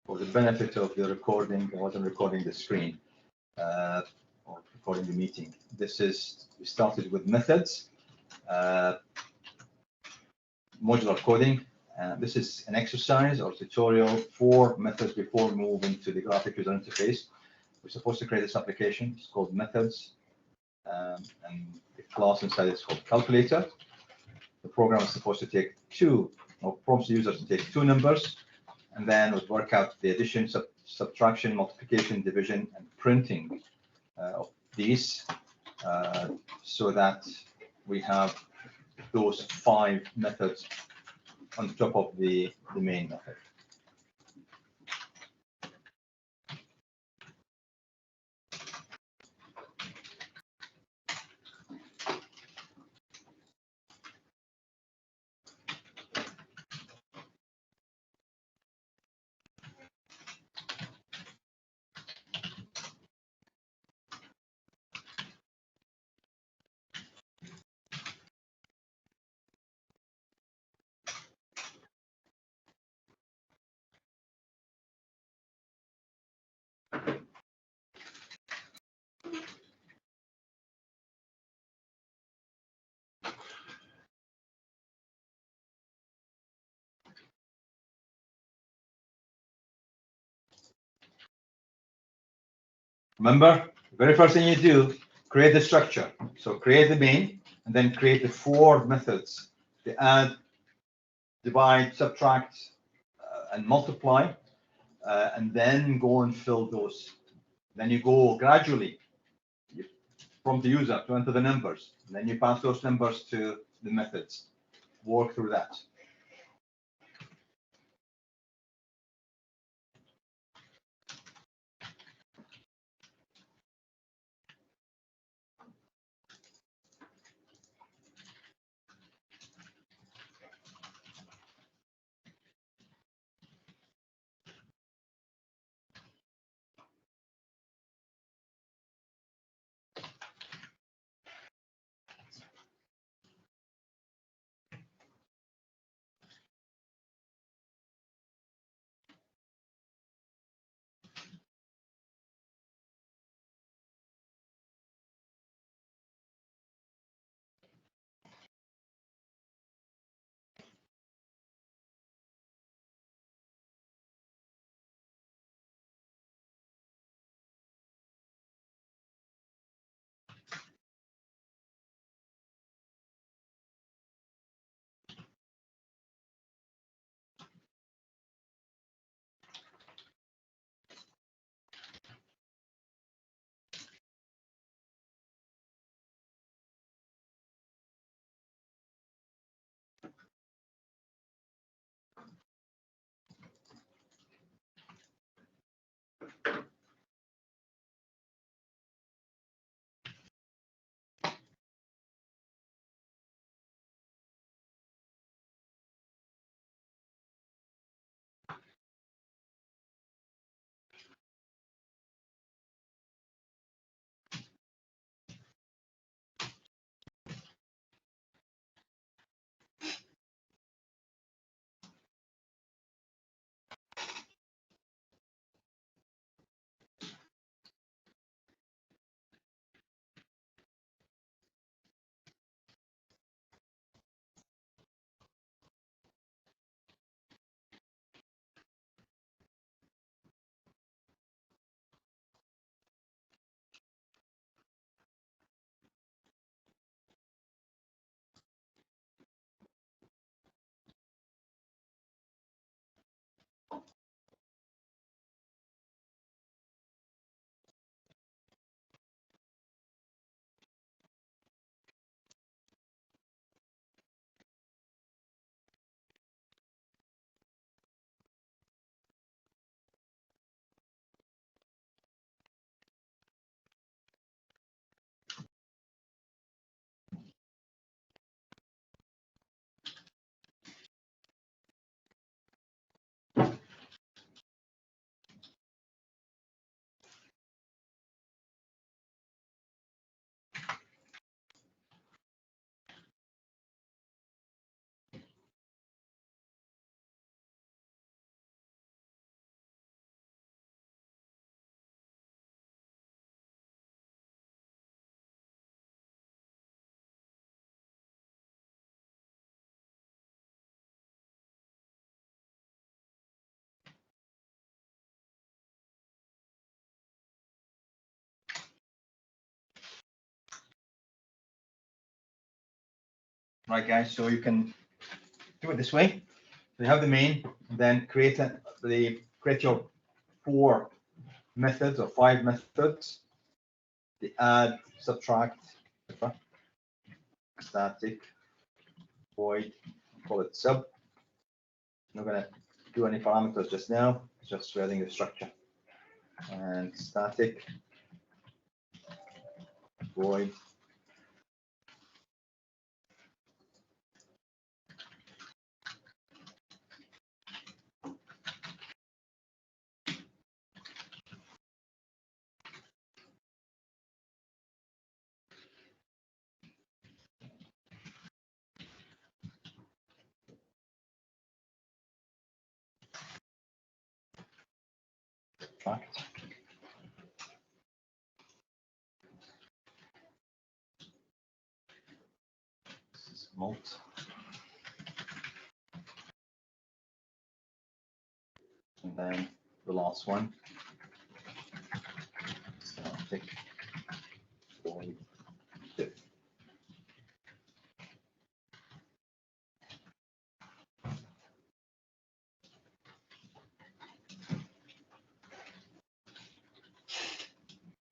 for the benefit of the recording, I wasn't recording the screen or recording the meeting. We started with methods, modular coding. This is an exercise or tutorial for methods before moving to the graphic user interface. We're supposed to create this application. It's called methods, and the class inside is called calculator. The program is supposed to take prompts the user to take two numbers, and then would work out the addition, subtraction, multiplication, division, and printing of these, so that we have those 5 methods on top of the main method. Remember, the very first thing you do, create the structure. So create the main, and then create the 4 methods: the add, divide, subtract, and multiply, and then go and fill those. Then you go gradually from the user to enter the numbers. And then you pass those numbers to the methods. Work through that. Right, guys, so you can do it this way. So you have the main, then create your 4 methods or 5 methods. The add, subtract, static, void, call it sub. I'm not gonna do any parameters just now, just writing the structure. And static, void, subtract. This is mult. And then the last one, static, void, div.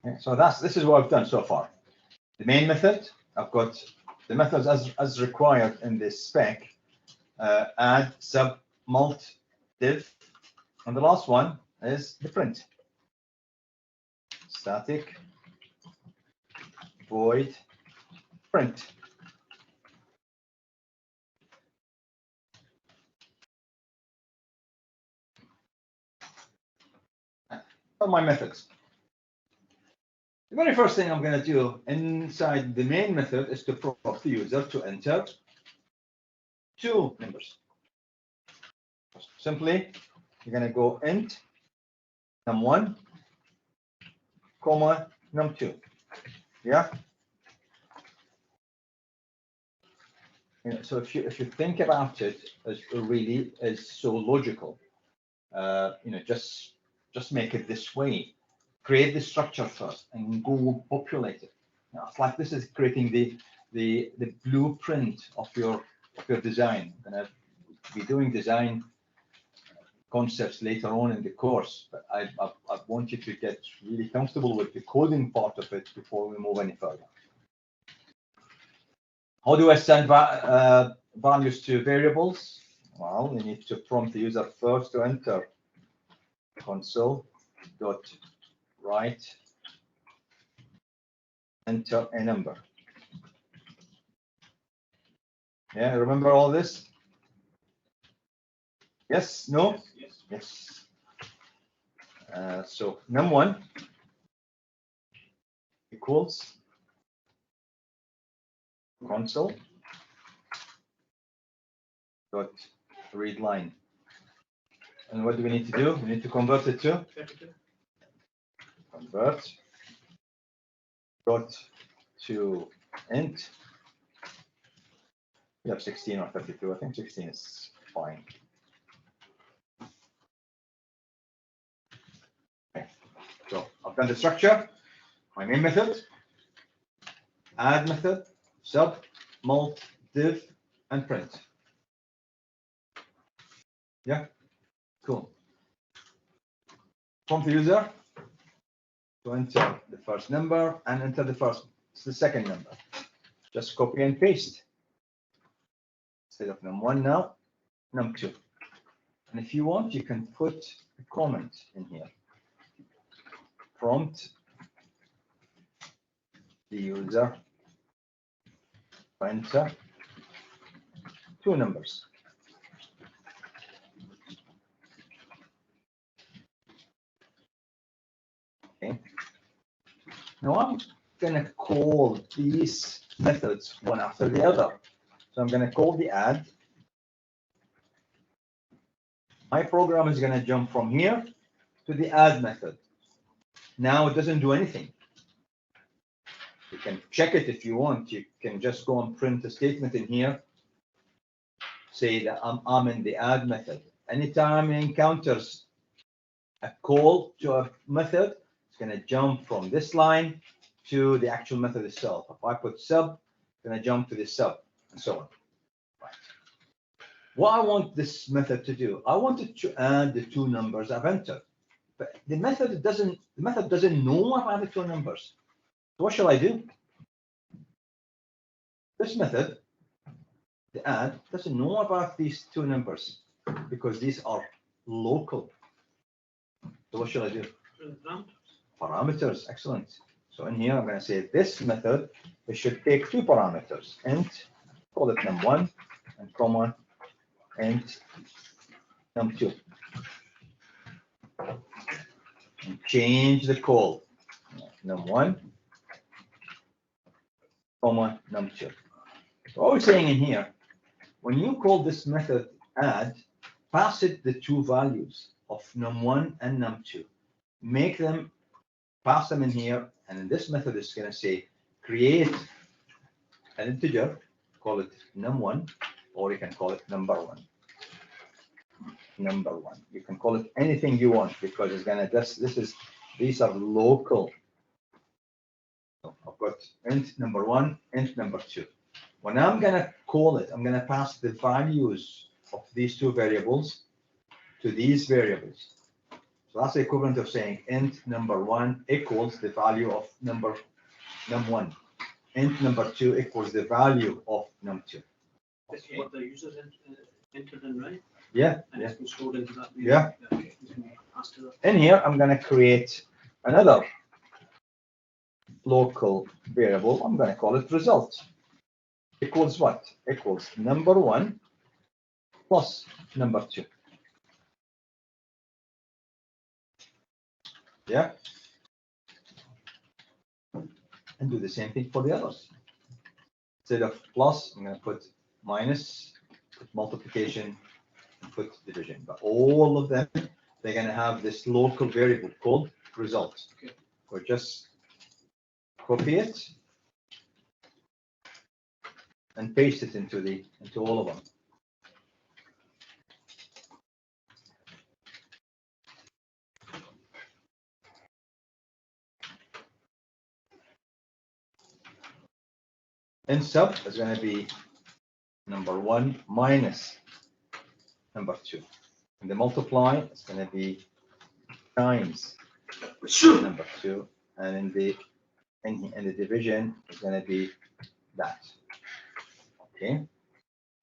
Okay, so this is what I've done so far. The main method, I've got the methods as required in this spec, add, sub, mult, div, and the last one is the print. Static, void, print. Are my methods. The very first thing I'm going to do inside the main method is to prompt the user to enter 2 numbers. Simply, you're going to go int num1, comma num2. Yeah. So if you think about it, as really is so logical. Just make it this way. Create the structure first and go populate it. It's like this is creating the blueprint of your design. I'm gonna be doing design concepts later on in the course, but I want you to get really comfortable with the coding part of it before we move any further. How do I send values to variables? Well, you need to prompt the user first to enter console.write enter a number. Yeah, remember all this? Yes, no? Yes. So num1 equals console dot read line. And what do we need to do? We need to convert it to convert dot to int. We have 16 or 32. I think 16 is fine. Okay. So I've done the structure, my main method, add method, sub, mult, div, and print. Yeah, cool. Prompt the user to enter the first number and enter the second number. Just copy and paste. Instead of num1 now, num2. And if you want, you can put a comment in here. Prompt the user to enter 2 numbers. Okay. Now I'm going to call these methods one after the other. So I'm going to call the add. My program is going to jump from here to the add method. Now it doesn't do anything. You can check it if you want. You can just go and print a statement in here. Say that I'm in the add method. Anytime it encounters a call to a method, it's going to jump from this line to the actual method itself. If I put sub, it's going to jump to the sub, and so on. What I want this method to do, I want it to add the two numbers I've entered. But the method doesn't know I've added two numbers. So what shall I do? This method, the add, doesn't know about these two numbers because these are local. So what shall I do? Parameters, excellent. So in here, I'm going to say this method, it should take two parameters, int, call it num1, and comma, int, num2. And change the call, num1, comma, num2. So what we're saying in here, when you call this method add, pass it the two values of num1 and num2. Make them, pass them in here, and in this method is going to say create an integer, call it num1, or you can call it number1. Number1. You can call it anything you want because it's going to, these are local. So I've got int number1, int number2. When I'm going to call it, I'm going to pass the values of these two variables to these variables. So that's the equivalent of saying int number1 equals the value of num1. Int number2 equals the value of num2. This is what the users entered in, right? Yeah. And it's been stored into that. Yeah. Okay. In here, I'm going to create another local variable. I'm going to call it result. Equals what? Equals number1 plus number2. Yeah. And do the same thing for the others. Instead of plus, I'm going to put minus, put multiplication, and put division. But all of them, they're going to have this local variable called result. Okay. So just copy it and paste it into all of them. And sub is going to be number1 minus number2. And the multiply is going to be times number2. And in the division is going to be that. Okay.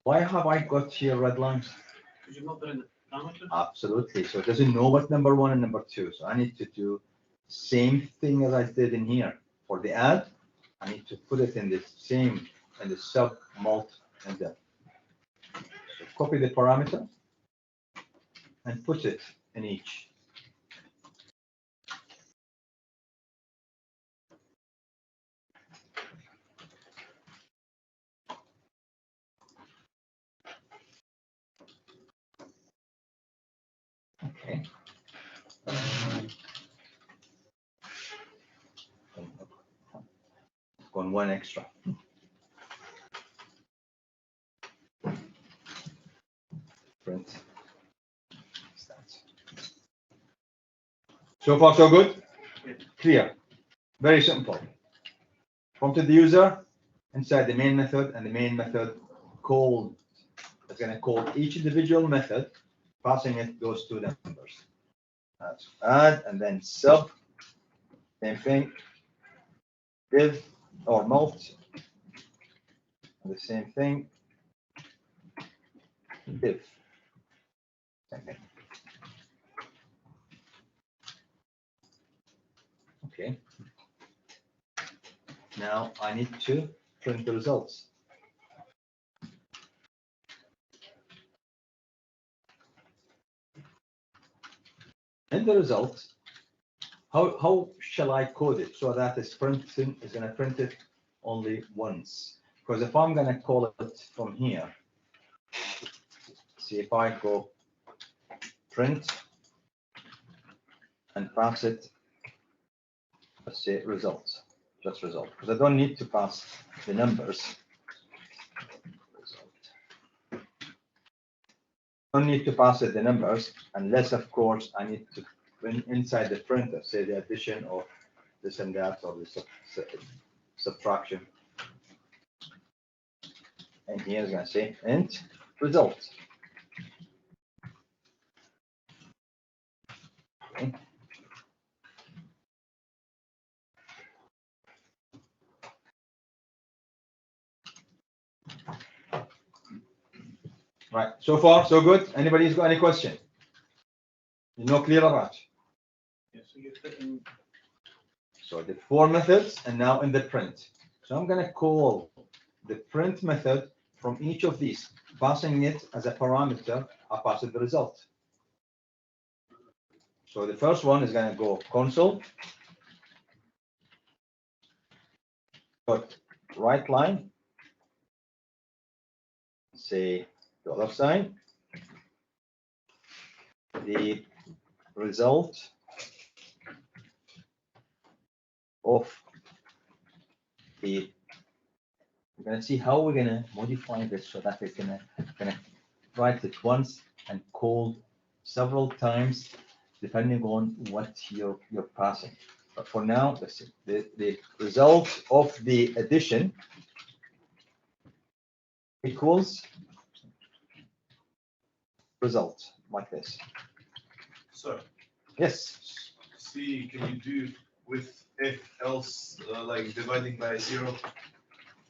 Why have I got here red lines? Because you've not put in the parameters? Absolutely. So it doesn't know what number1 and number2. So I need to do the same thing as I did in here. For the add, I need to put it in the same, in the sub, mult, and that. So copy the parameter and put it in each. Okay. Gone one extra. Print. So far, so good? Clear. Very simple. Prompted the user inside the main method, and the main method called is going to call each individual method, passing it those two numbers. That's add, and then sub, same thing, div or mult, the same thing, div, same thing. Okay. Now I need to print the results. In the result, how shall I code it so that it's printing is going to print it only once? Because if I'm going to call it from here, see if I go print and pass it, let's say results, just result, because I don't need to pass the numbers. Result. Don't need to pass it the numbers unless, of course, I need to inside the printer, say the addition of this and that, or the subtraction. And here is going to say int result. Right, so far, so good. Anybody's got any question? You know clear about? Yeah, so you're putting, So the four methods and now in the print. So I'm gonna call the print method from each of these, passing it as a parameter, I pass it the result. So the first one is gonna go console, put right line, say $sign, the result of the, we're gonna see how we're gonna modify this so that it's gonna write it once and call several times depending on what you're passing. But for now, let's see. The result of the addition equals result like this. So, Yes. C, can you do with if else, like dividing by 0?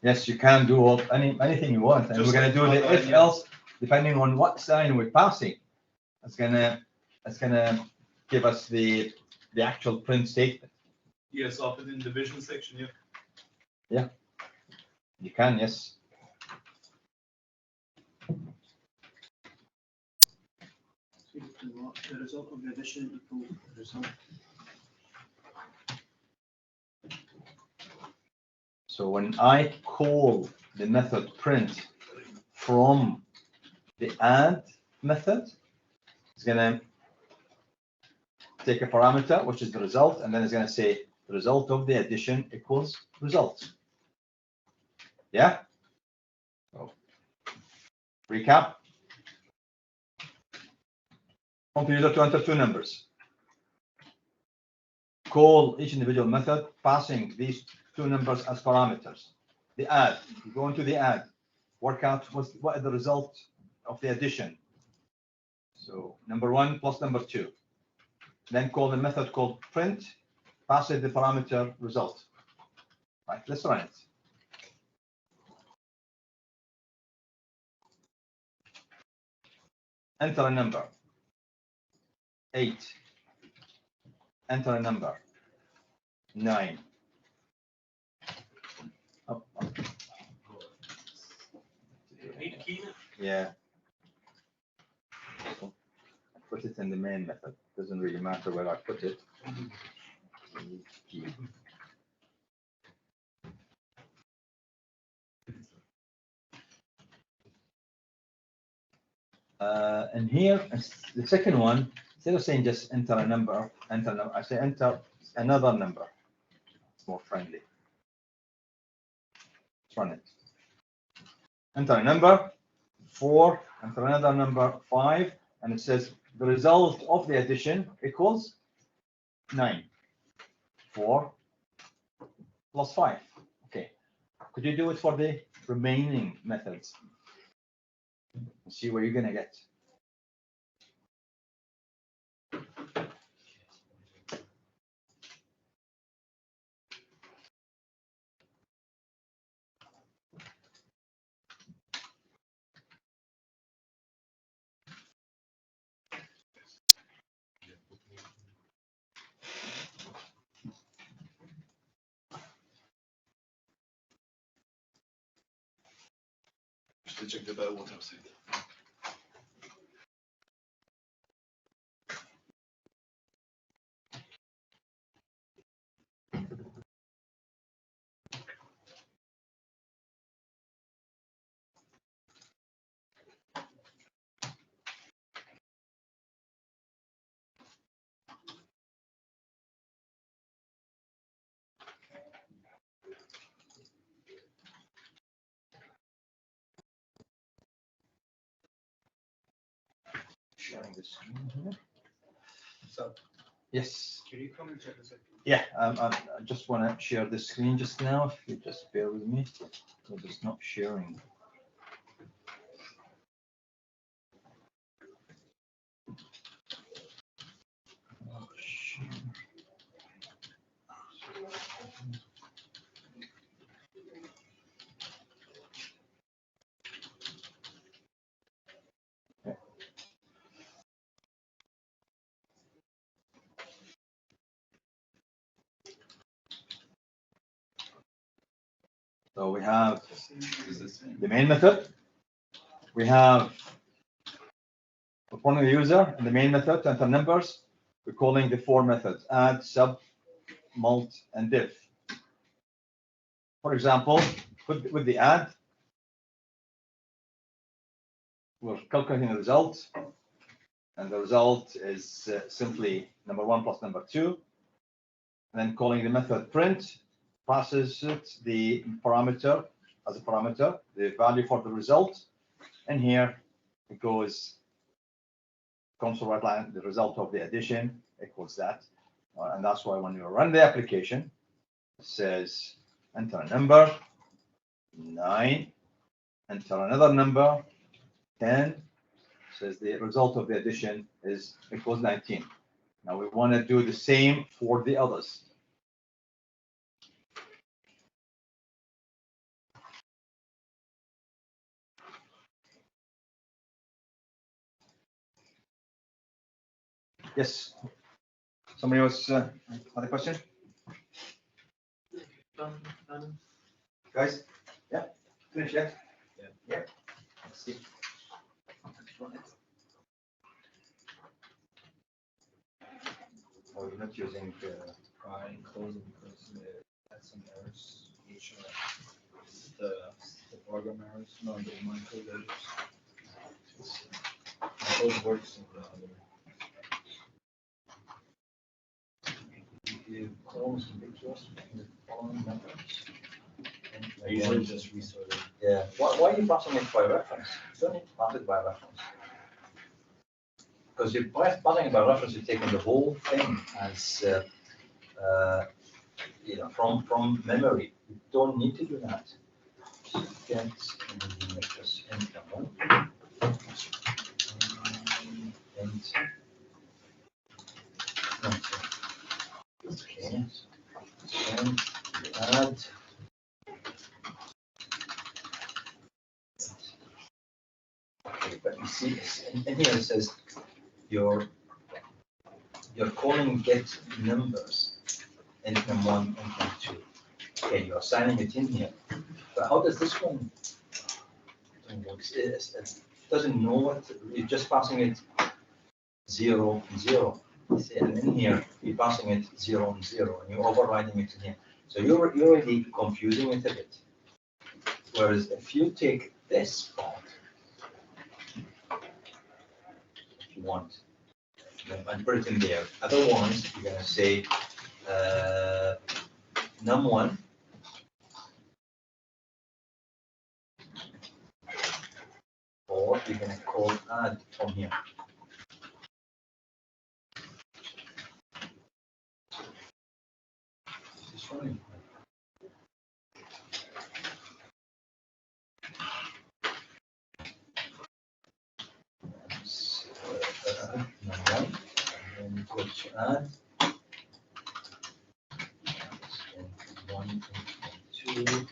Yes, you can do anything you want, and Just we're gonna like do the other if ideas. else depending on what sign we're passing. It's gonna give us the actual print statement. Yes, I'll put in division section, yeah. You can, yes. so you put what, the result of the addition equal the result. So when I call the method print from the add method, it's gonna take a parameter, which is the result, and then it's gonna say the result of the addition equals result. Yeah? So, recap. Computer to enter two numbers. Call each individual method, passing these two numbers as parameters. The add, you go into the add, work out what is the result of the addition. So number 1 plus number 2. Then call the method called print, pass it the parameter result. Right, let's run it. Enter a number. 8. Enter a number. 9. Up. Need a key in it? Yeah. So, I put it in the main method. Doesn't really matter where I put it. Key. And here, the second one, instead of saying just enter a number, I say enter another number. It's more friendly. Let's run it. Enter a number, 4, enter another number, 5, and it says the result of the addition equals 9. 4 plus 5. Okay. Could you do it for the remaining methods? See where you're gonna get. Just to check that what I was saying. Sharing the screen here. So, Yes. can you come and check this out? Yeah, I just want to share the screen just now. If you just bear with me, we're just not sharing. So we have Is the same. the main method. We have upon the user in the main method to enter numbers. We're calling the four methods: add, sub, mult, and diff. For example, with the add, we're calculating the result, and the result is simply number 1 plus number 2. And then calling the method print passes it the parameter as a parameter, the value for the result. And here it goes console right line, the result of the addition equals that. And that's why when you run the application, it says enter a number, 9, enter another number, 10, says the result of the addition is equals 19. Now we want to do the same for the others. Yes. Somebody else had a question? Done. Guys? Yeah. Finish, yeah? Yeah. Yeah. Let's see. Oh, you're not using Try closing because it had some errors. Each the program errors, no, the micro errors. Those works in the other. The columns and pictures in the following methods. I usually just resort it. Yeah, why are you passing it by reference? You don't need to pass it by reference. Because if by passing it by reference, you're taking the whole thing as, from memory. You don't need to do that. Get just enter one. Okay. And add. Okay, but you see, in here it says you're calling get numbers in M1 and M2. Okay, you're assigning it in here. But how does this one work? It doesn't know what, you're just passing it 0 and 0. See, and in here, you're passing it 0 and 0, and you're overriding it in here. So you're already confusing it a bit. Whereas if you take this part, if you want, and put it in there. Otherwise, you're going to say num1 or you're going to call add from here. This one. Num1, and then go to add. And 1 and 2.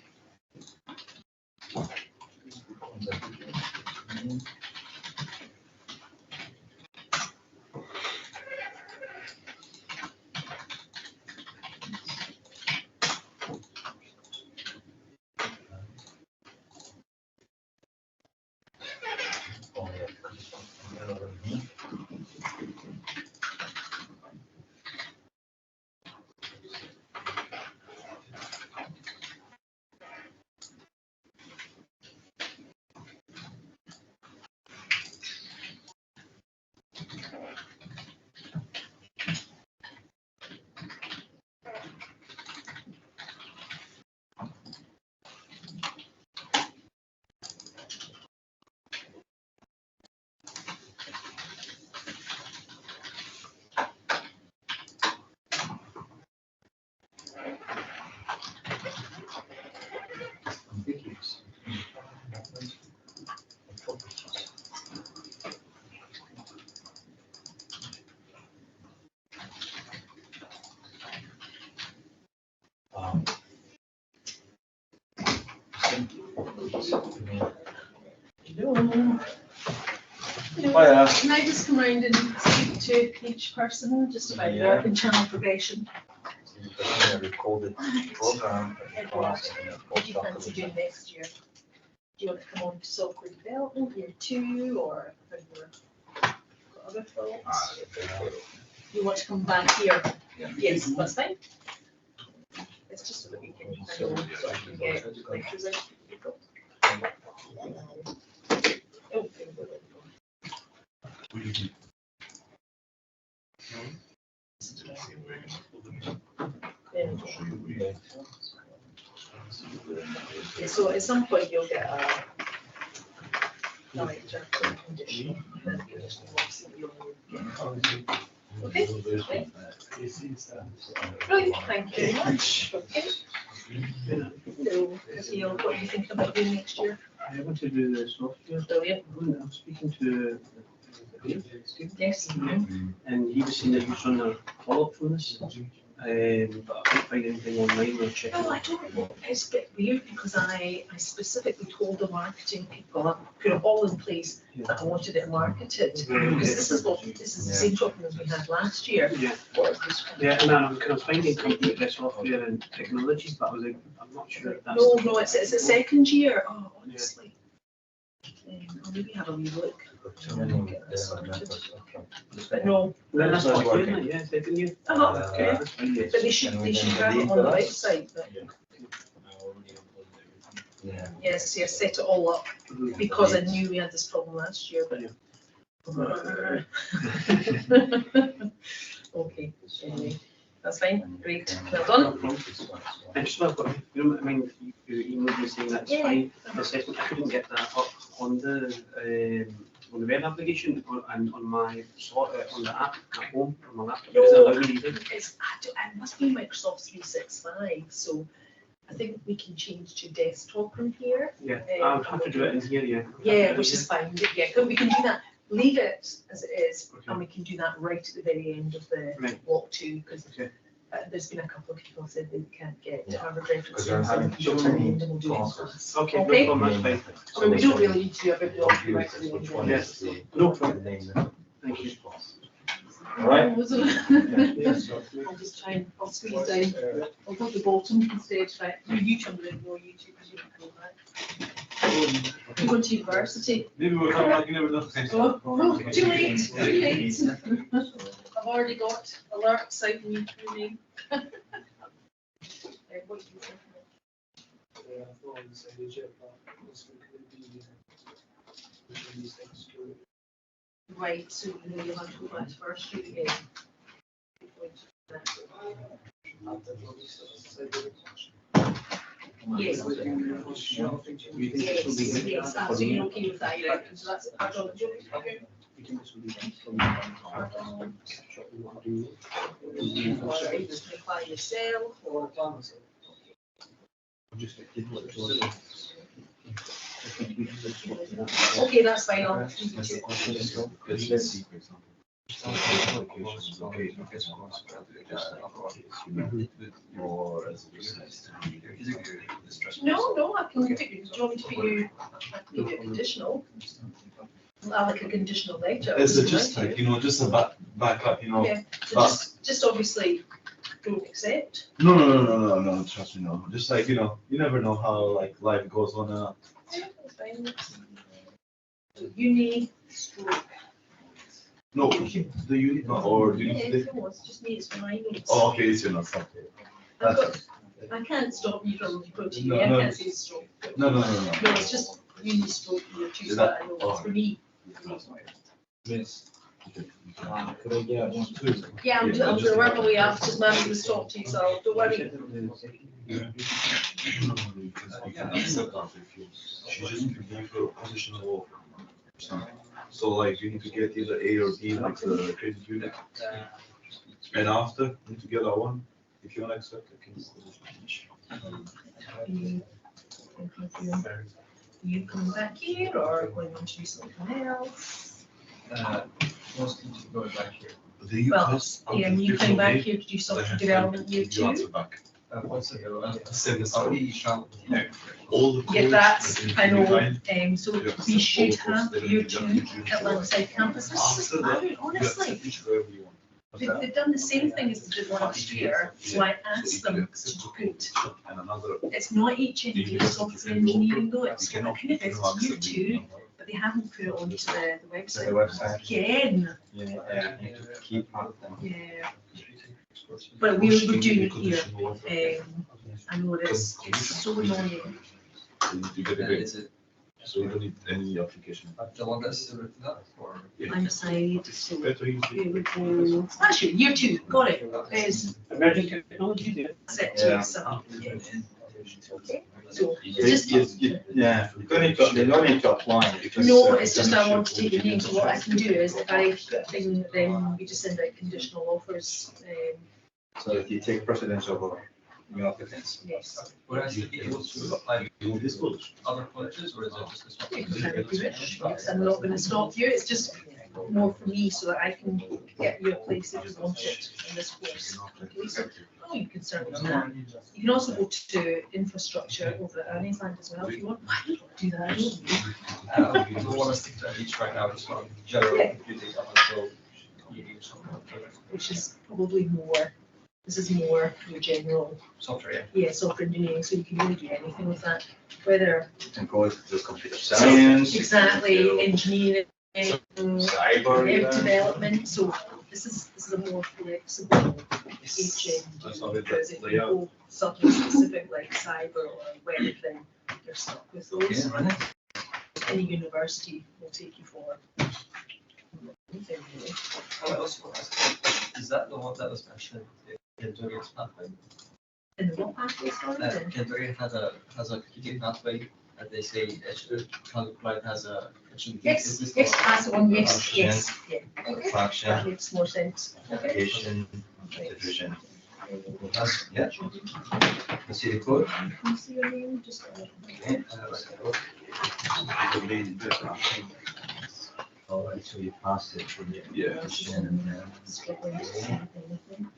Ambiguous. Hiya. Can I just come round and speak to each person just about their internal progression? a recorded program. What do you fancy doing next year? Do you want to come on to software development year 2 or have you got other thoughts? You want to come back here? Yes, that's fine. It's just so that we can, sort of get lectures out to people. Oh, yeah, so at some point you'll get a lecture conditional. Okay, right. Brilliant, thank you very much. Okay. So, Neil, what are you thinking about doing next year? I want to do the software. Brilliant. I'm speaking to Yes. and he was saying that you was on a follow-up from this. But I couldn't find anything online or check. Oh, I don't know. It's a bit weird because I specifically told the marketing people, I put it all in place that I wanted it marketed. Because this is the same problem as we had last year. Yeah, yeah, and I was finding company with software and technologies, but I was like, I'm not sure if that's. No, it's a second year. Oh, honestly. I'll maybe have a wee look. Get that sorted. But no, Well, that's That's what working. you're doing, yeah, second year. okay. That's fine, yes. But they should have it on the website. But Yeah. yes, yeah, set it all up because I knew we had this problem last year, but. Okay, anyway, that's fine, great, well done. And just I've got, you know, I mean, you emailed me saying that's Yeah. fine, the assessment, I couldn't get that up on the web application, and on my slot, on the app at home, on my laptop, is that really easy? It's, it must be Microsoft 365, so I think we can change to desktop from here. Yeah, I'll have to do it in here, yeah. Yeah, which is fine, yeah, we can do that, leave it as it is, Okay. and we can do that right at the very end of the Right. block 2, because Okay. there's been a couple of people said they can't get Yeah. Harvard Because they're references. having and so we'll many do it in classes. class. Okay, no Okay. problem, that's fine. I mean, we don't really need to do every block right at the end. Which one Yeah. is the? No problem. the name? Thank you. All right. I'll just try and, I'll squeeze down, I'll go to the bottom instead, right, you turn it in, you two, because you can go back. You go to university. Maybe we'll come back, you never know. Oh, too late, too late. I've already got alerts out in your name. What do you think? Right, so you know you'll have to go back to first year again. Yes. Yes, so you're okay with that, you're right, so that's part of the job. Okay. Or just apply yourself, or. Okay, that's fine, I'll leave it to you. No, I can, do you want me to put you, I can give you a conditional. I like a conditional later. Is it just like, you know, just a backup, you know? Yeah, so just obviously don't accept. No, trust me, no. Just like, you know, you never know how like life goes on. Yeah, that's fine. So uni, stroke. No, keep the unit or do you Yeah, need if it was, just me, it's mine. Oh, okay, it's your not something. I've got- I can't stop you from putting No, me, I no. can't say stroke. No. No, it's just uni, stroke, year 2, Is so that- I know oh. it's for me. Miss, could I get one too? Yeah, I'm gonna work my way up, just manage to stop to you, so don't worry. She just prepared for positional offer. So like you need to get either A or B, like the credit unit. And after, you need to get that one. If you want to accept it, You come back here or going on to do something else? Mostly to go back here. The you Well, cost. Yeah, you come back here to do software development year 2. Back. What's it? Send this out. Already shall. All the. Yeah, codes that's, that you I know, find, so you have to we send should all of have those, year then 2 you have to at Lanside campus, this is After that, fine, you have to honestly. finish wherever you want. They've done the same thing as they did last year, so I asked them to put, And another. it's not HND software engineering though, it's kind of it's year two, but they haven't put it onto the The website. website. Again, Yeah, you need to keep up with them. yeah, but we were doing it here, I know it's so annoying. So you need to get a And grade, is it so you don't need any application. the one that's written up or? I'm aside, so Better you. here we go. Last year, year two, got it, is, Emerging technology, yeah. set Yeah. to set up. Okay, so It's just, yeah, you don't need to, they don't need to apply. you just, no, it's just I want to take your name, so what I can do is if I thing, then we just send out conditional offers, So that you take precedence over new applicants. yes. Would I still be able to apply to other colleges or is it just this one? You can kind of do it. Yes, I'm not gonna stop you, it's just more for me so that I can get you a place if you want it in this course. Okay, so, oh, you can certainly do that. You can also go to infrastructure over at Earningsland as well if you want. Why don't you do that? I don't want to stick to each right now, just want general Yeah. computing up until you do some Which is probably more, this is more your general, software, yeah. yeah, software engineering, so you can really do anything with that. Whether, And go to computer science. exactly, engineering, Cyber. web even. development, so this is a more flexible HN. That's how they Because if lay you out. go something specific like cyber or web, then you're stuck with those. Yeah, Any university will take you for anything really. Oh, I also want to ask, is that the one that was mentioned in Dorian's pathway? In the what pathway, sorry? Dorian has a computing pathway, and they say it should, Cloud has a, it should. Yes, yes, that's the one, yes, yes, yeah. Okay, Function, that makes more sense. Okay. application, division. That's, Yeah. You see the code? Can you see your name? Just. Okay. The main bit. All right, so you passed it from the Yeah. application and then. Struggling to see anything.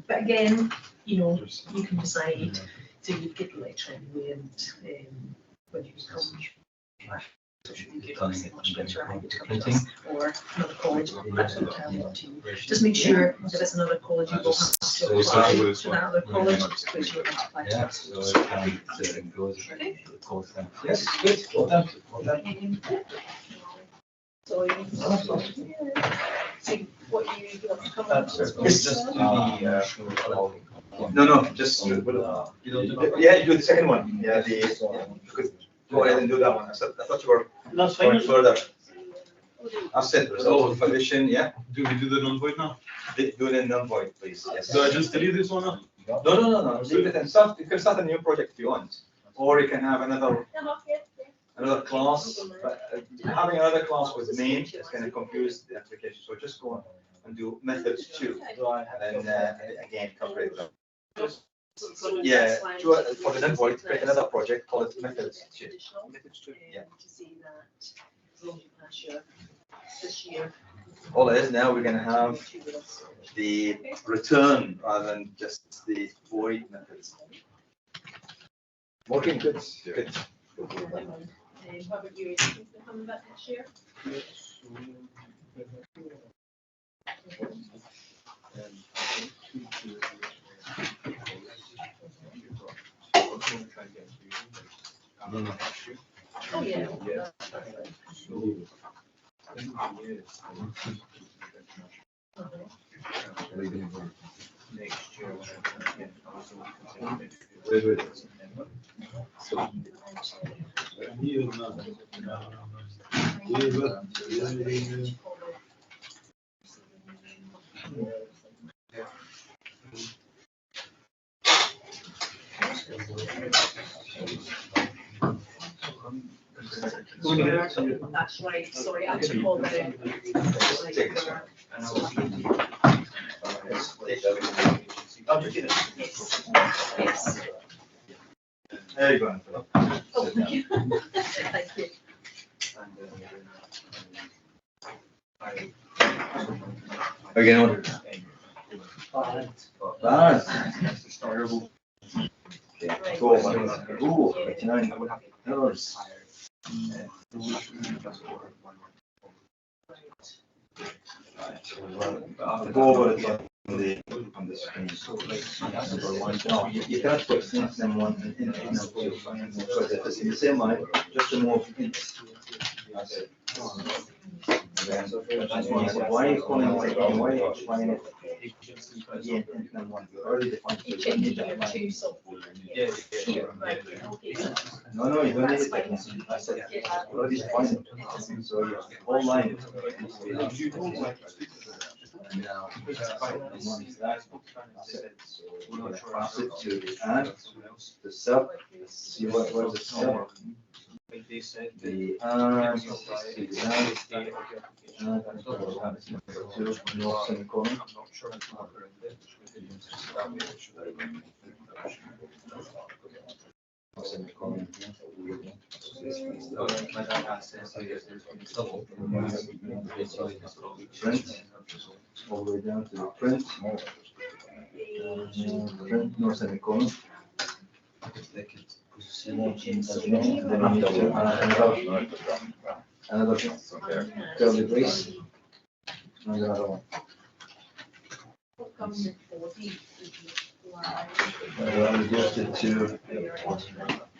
But again, you know, you can decide to get the lecture anyway and when you come. So should you get Turning it much better into idea printing. or another college, that's what I'm up to. Just make sure if it's another college, you will have to So apply start with this to one. that other college, which you have to apply Yeah, to. so it goes, it goes down. Yes, good, well done, well done. So you. See what you have to come up with. It's just No, just, You don't do yeah, you do the second one, yeah, go ahead and do that one, I thought you were That's going fine. further. I said, result of addition, yeah, Do we do the non-void now? do it in non-void, please, yes. Do I just delete this one now? No, leave it and start, you can start a new project if you want, or you can have another class, but having another class with name is gonna confuse the application, so just go on and do methods two, and then again, calculate them. Yeah, for the non-void, create another project, call it methods two. Yeah. To see that as long as you pass your, this year. All it is now, we're gonna have the return rather than just the void methods. Working good, good. What about you, is it coming back next year? Oh, yeah. Next year. That's right, sorry, I should call that in. Yes, yes. There you go. Oh, thank you. Thank you. Again, Baz. Go, ooh, 89 errors. I'll go over it on the screen. Number one, no, you cannot put NM1 in NM2, because if it's in the same line, just remove int. That's it. Why are you calling it, why are you applying it again in NM1? You already defined it. Each in year two, so. Yeah. Here, right, okay. No, you don't need it again. I said, already defined it. So your whole line. And now, one is that. That's it. So we're gonna pass it to the add, the sub, see where's the sub, Like they said. the add, see the add. No semicolon. No semicolon. Print, all the way down to the print. Print, no semicolon. Then you need to add another curly brace. And another one. What comes in 40? Well, reduced it to,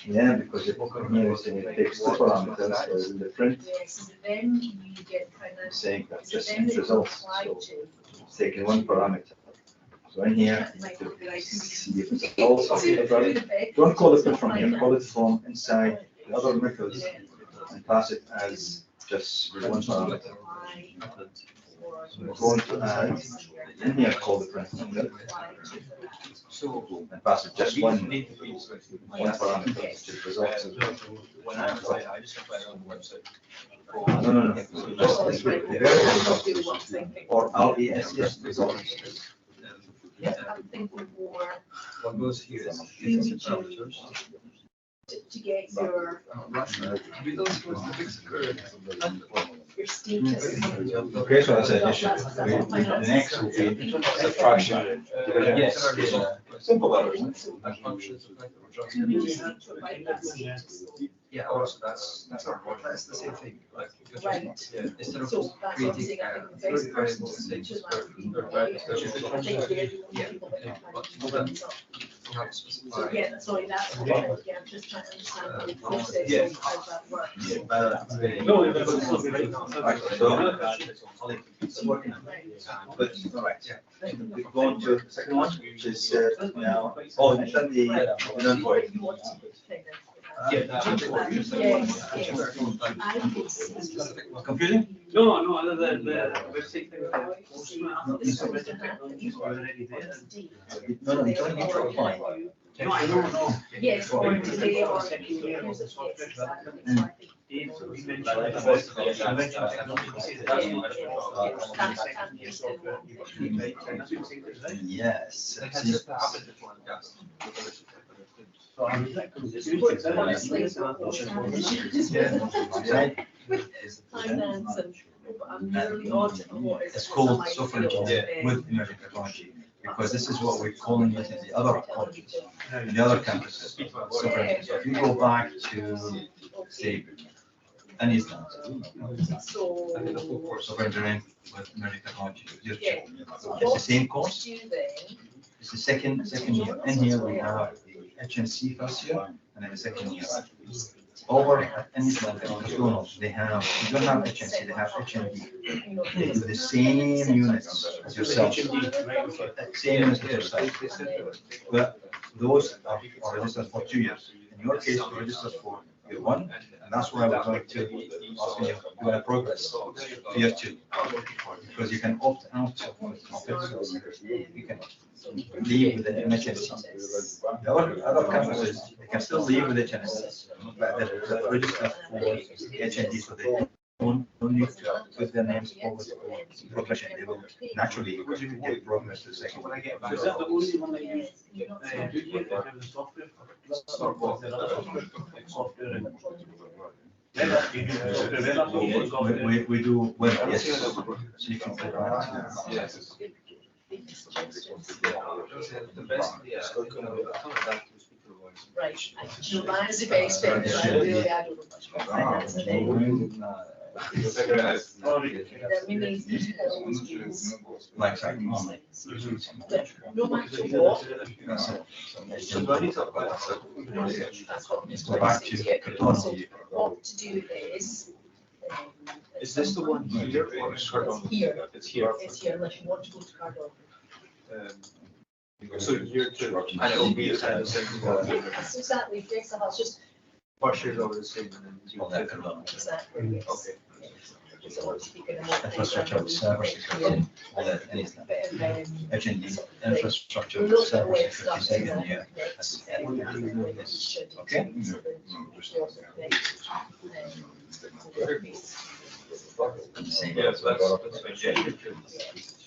yeah, because if here is saying it takes two parameters, so in the print, Yes, then you get kind of. saying that just int results, so it's taking one parameter. So in here, you need to see if it's also, don't call it from here, call it from inside the other methods and pass it as just one parameter. So we're going to add, in here, call the print method, and pass it just one parameter, which is results. When I apply, I just apply it on the website. No. Just the variable or RES results. Yeah, I'm thinking more What goes here is. to get your status. Okay, so that's addition. The next will be subtraction. Yes. Simple version. Yeah, also that's our work, that's the same thing, like. Right. Yeah, instead of So that's what I'm creating saying, I think the three best person variables, to say speak to just like. I think they're the only people that can but find then things up. you have to So specify. yeah, sorry, that's what I'm thinking, I'm just trying to understand the process Yeah. of how that works. No, it's not right now. Right, so it's working. But, all right. We go on to the second one, which is now, oh, you've done the non-void. You want to kind of- Yeah. Yes, yes. I can see. Confusing? No, other than the website thing, it's already there. No, you don't need to apply. No, I know. Yes, or today or. Second year Yes, of software exactly. development. So I think- Dave, so we mentioned technology, you say that that's what it's Yes, second year software, you've got to be right, and that's what you're saying, right? Yes. So I'm like, Honestly, it's not Right. finance and, I'm really odd on what is. It's called software engineering with emerging technology, because this is what we're calling it in the other colleges, in the other campuses. Software engineering. So if you go back to, say, any instance, So. software engineering with emerging technology, just, Yeah. it's the same course. Do then, It's the second year. In here, we have the HNC first year, and then the second year. Over at Innsbruck and McDonald's, they don't have HNC, they have HND. you know. They do the same units as yourself, same units as yourself. But those are registered for 2 years. In your case, you're registered for year one, and that's why we're going to ask you, do you want to progress to year 2? Because you can opt out of topics, you can leave with the HNC. The other campuses, they can still leave with HNC, but they're registered for HND, so they don't need to put their names forward for progression. They will naturally get progress to the second. When I get back, is that the only one that you do here in terms of software? Or is there other software and- Yeah, you do software development, software. We do web, yes. So you can put that. Yes. The best, yeah. Right, so that is the base bit, I really, I don't know much about finance. And then There remains these polls, Like, sorry, only. that no matter what, That's it. that's what Let's Mr. go back West to said. So Cardona. what to do is. Is this the one here or It's here, It's here. it's here, unless you want to go to Cardona. So here too, and it will be kind of the same. That's exactly, yes, and that's just First year's over the same and then. Well, that Cardona. exactly, yes. Okay. So I want to speak in a more. Infrastructure, cybersecurity, all that, and it's not. Bit of, HND, infrastructure, look at where stuff cybersecurity, is. second year. Okay. Same.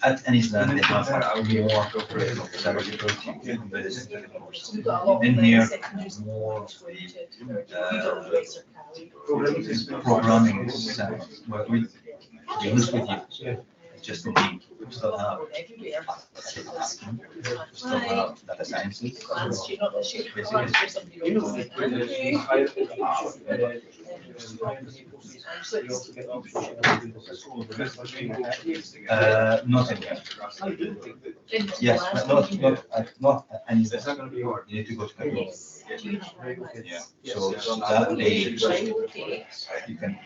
At Annisland, they have more cybersecurity capabilities. We've got a lot of In here, secondary more schools going to, we don't raise our calorie. programming, what we, to be honest with you, just the name, we still have Everywhere. still have data sciences. Last year, not this year. Basically, Last year somebody You know, was the saying, Not in here. Yes, but not It's Annisland. not gonna be hard. You need to go to Cardona. yes. Do you have Yeah, that? so that day, Okay. you can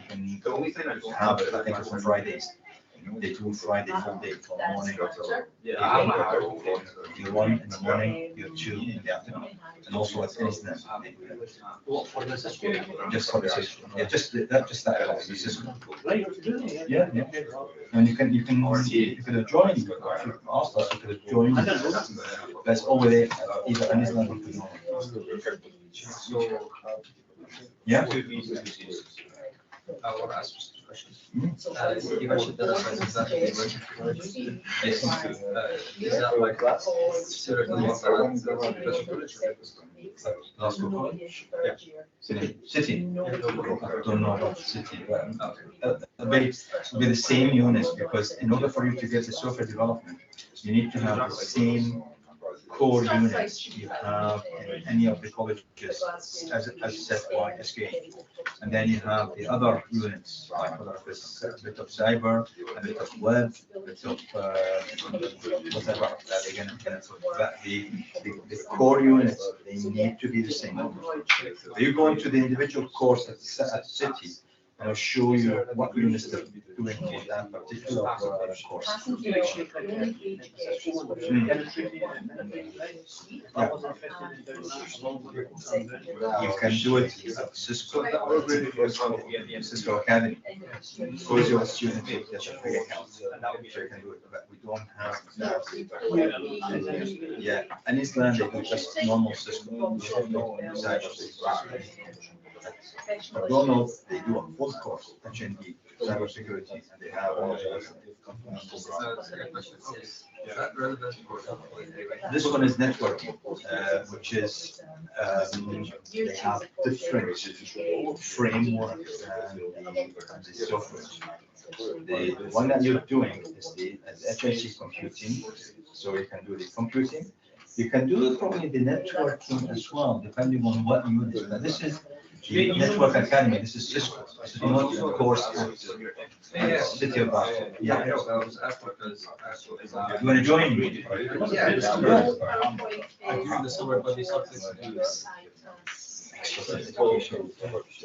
The only thing I don't have it, I think it's on Fridays. They do Friday full day from That's morning. better. Yeah. You one in the morning, you two in the afternoon, and also at Annisland. What for this? Just for the system, yeah, just that, the system. Right, you're doing it. Yeah, yeah. And you could have joined, if you asked us, you could have joined. I don't know. That's over there, either Annisland or Cardona. So. Yeah. I want to ask some questions. So You mentioned that that's exactly the emergency. Is that like that? Sort of Last group. City. I don't know about city, but it'll be the same units, because in order for you to get the software development, you need to have the same core units you have in any of the colleges as set by SK. And then you have the other units, like whether it's a bit of cyber, a bit of web, a bit of whatever, that again, but the core units, they need to be the same. You go into the individual course at City, and I'll show you what units they're doing for that particular course. You can do it at Cisco Academy. Because you're a student, you get a free account. So you can do it, but we don't have that. Yeah, and Island, they do just normal Cisco. I don't know, they do a full course, HND, cybersecurity, and they have all of those. This one is networking, which is, they have different frameworks and the software. The one that you're doing is the HNC computing, so you can do the computing. You can do probably the networking as well, depending on what unit, but this is the Network Academy, this is Cisco, this is not a course at City of Boston. Yeah. You want to join me?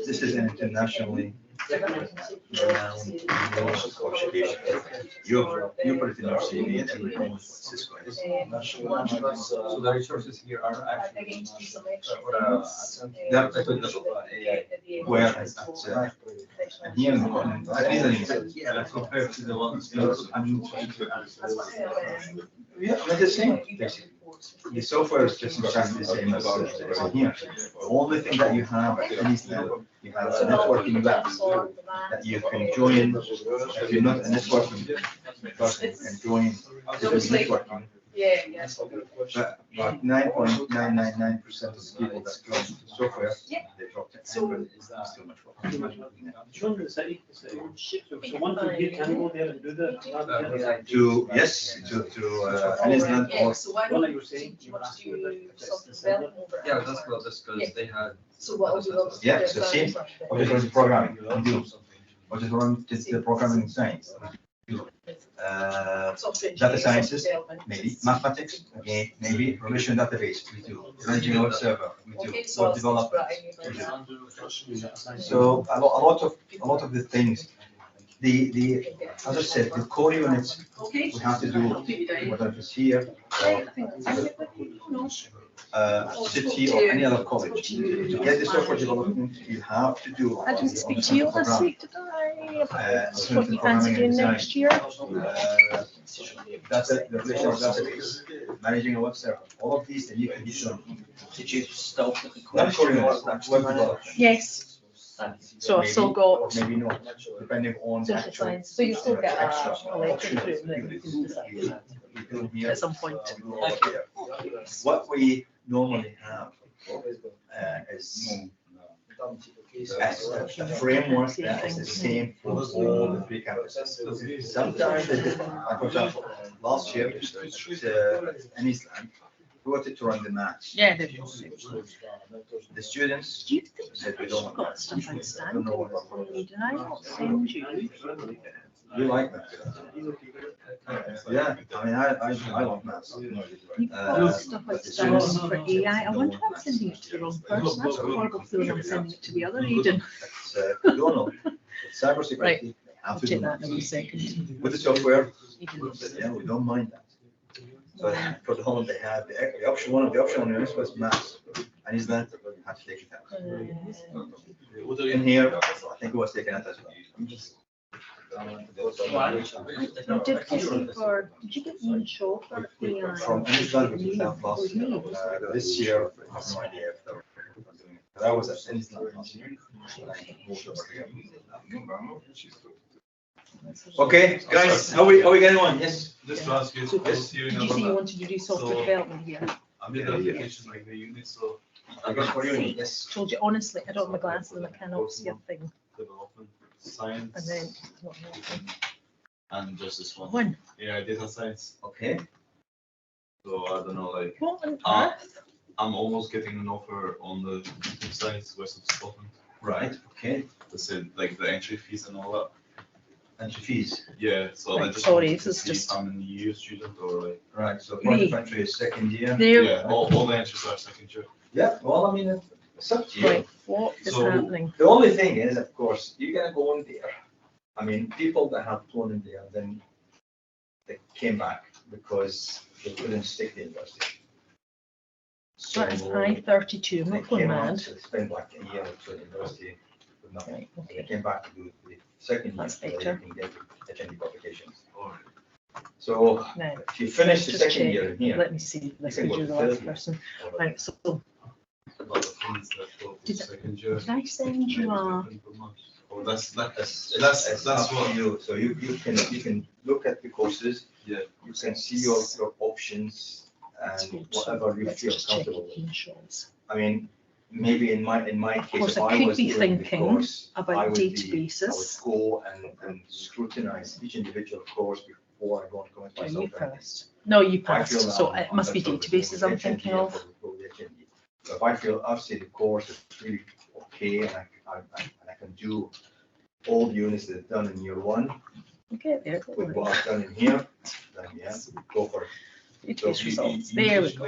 This is an internationally renowned education. You put it in your CV and everyone knows what Cisco is. So the resources here are actually. Where and here in the Yeah, compared to the ones. yeah, they're the same, basically. The software is just exactly the same as here. The only thing that you have at any level, you have a networking lab that you can join. If you're not a networking person, you can join the networking. Yeah, yes. But 9.999% of the people that join software, they drop it. So- It's still much work. Shown the city, so one from here can go there and do the. To, yes, to Annisland Yeah, or so why Well, don't like you you were saying, do something development over? Yeah, that's about this, because they had, So what I'll do. Yeah, so same. Or different programming. object oriented programming and science. Software Data engineering, sciences, software development. maybe mathematics, okay, maybe relation database, we do. Managing web server, we do. Okay, so Web I'll speak development, to we do. Brian. So a lot of the things, as I said, the core units Okay. we have to do, I'll put you down. whether it's here, I think that's it. No. city or any other college. To get the software development, you have to do. I didn't speak to you last week, did I? About what you fancy doing next year? That's it, the relation database, managing a web server, all of these, that you can be done. Did you still put the Not core question? units, web development. Yes, so I've still got Maybe not, depending on. social actual- science, so you still get extra a lecture through options that you you can can decide do here. at some point. What we normally have is a framework that is the same for all the three campuses. Sometimes, for example, last year, in Eastland, we wanted to run the match. Yeah, they The students do you think said we I've don't want got that. stuff outstanding for me? Did I not send you? You like that? Yeah, I mean, I love maths. You've got stuff outstanding for AI. I wonder if I'm sending it to the wrong person. That's a horrible feeling I'm sending it to the other agent. It's, we don't know. It's cybersecurity. Have I'll to check do that that. in a second. With the software, Agents. yeah, we don't mind that. So for the whole, they have the option, one of the optional units was maths. And is that, had to take it out. In here, I think it was taken out as well. You did get me for, did you get Ian Shaw for AI? From Iceland, which is that last year, this year, I have no idea if they're doing it. But I was at Iceland last year. and I moved over here. Okay, guys, how we getting on? Yes? Just to ask you, So, I was hearing Did you say you about wanted to do software So- development here? I made the application like the unit, so I guess for you, yes. Told you honestly, I don't have my glasses and I cannot see a thing. development, science. And then, I don't know. And just this one. One, Yeah, data science. Okay, So I don't know, like, what on Uh, earth? I'm almost getting an offer on the science west of Scotland. right, okay. They said like the entry fees and all that. Entry fees, Yeah, so I Right, just sorry, wanted to this is see if just- I'm an EU student or like, right, so Three. point of entry is second year. There, yeah, all the entries are second year. Yeah, well, I mean, it's up to you. right, what is So- happening? The only thing is, of course, you're gonna go in there. I mean, people that have flown in there, then they came back because they couldn't stick the university. So That is high 32, I'm they not going came out, mad. so they spent like a year or two at university with nothing. Right, They okay. came back to do the second year, That's so they better. can get HND publications. Or So Now, if you finish the Just second check. year in here. let me see if this You can is go the to last third. person. or- Right, so a lot of things that go to Did- second year. did I send you a, Oh, that's It's up to what, you, so you can look at the courses. Yeah. You can see your options that's and good. whatever you Let's feel just check comfortable with. insurance. I mean, maybe in my case, course, if I I could was be doing the thinking course, about I would be- databases. I would go and scrutinize each individual course before I go and commit Oh, you myself. in. passed. No, you I passed, feel so I'm- it must be I'm comfortable databases with I'm HND, thinking I of. would go with HND. So if I feel obviously the course is really okay and I can do all the units that are done in year one We'll get there. don't with worry. what I've done in here, then yeah, go for it. Database So results, there we go.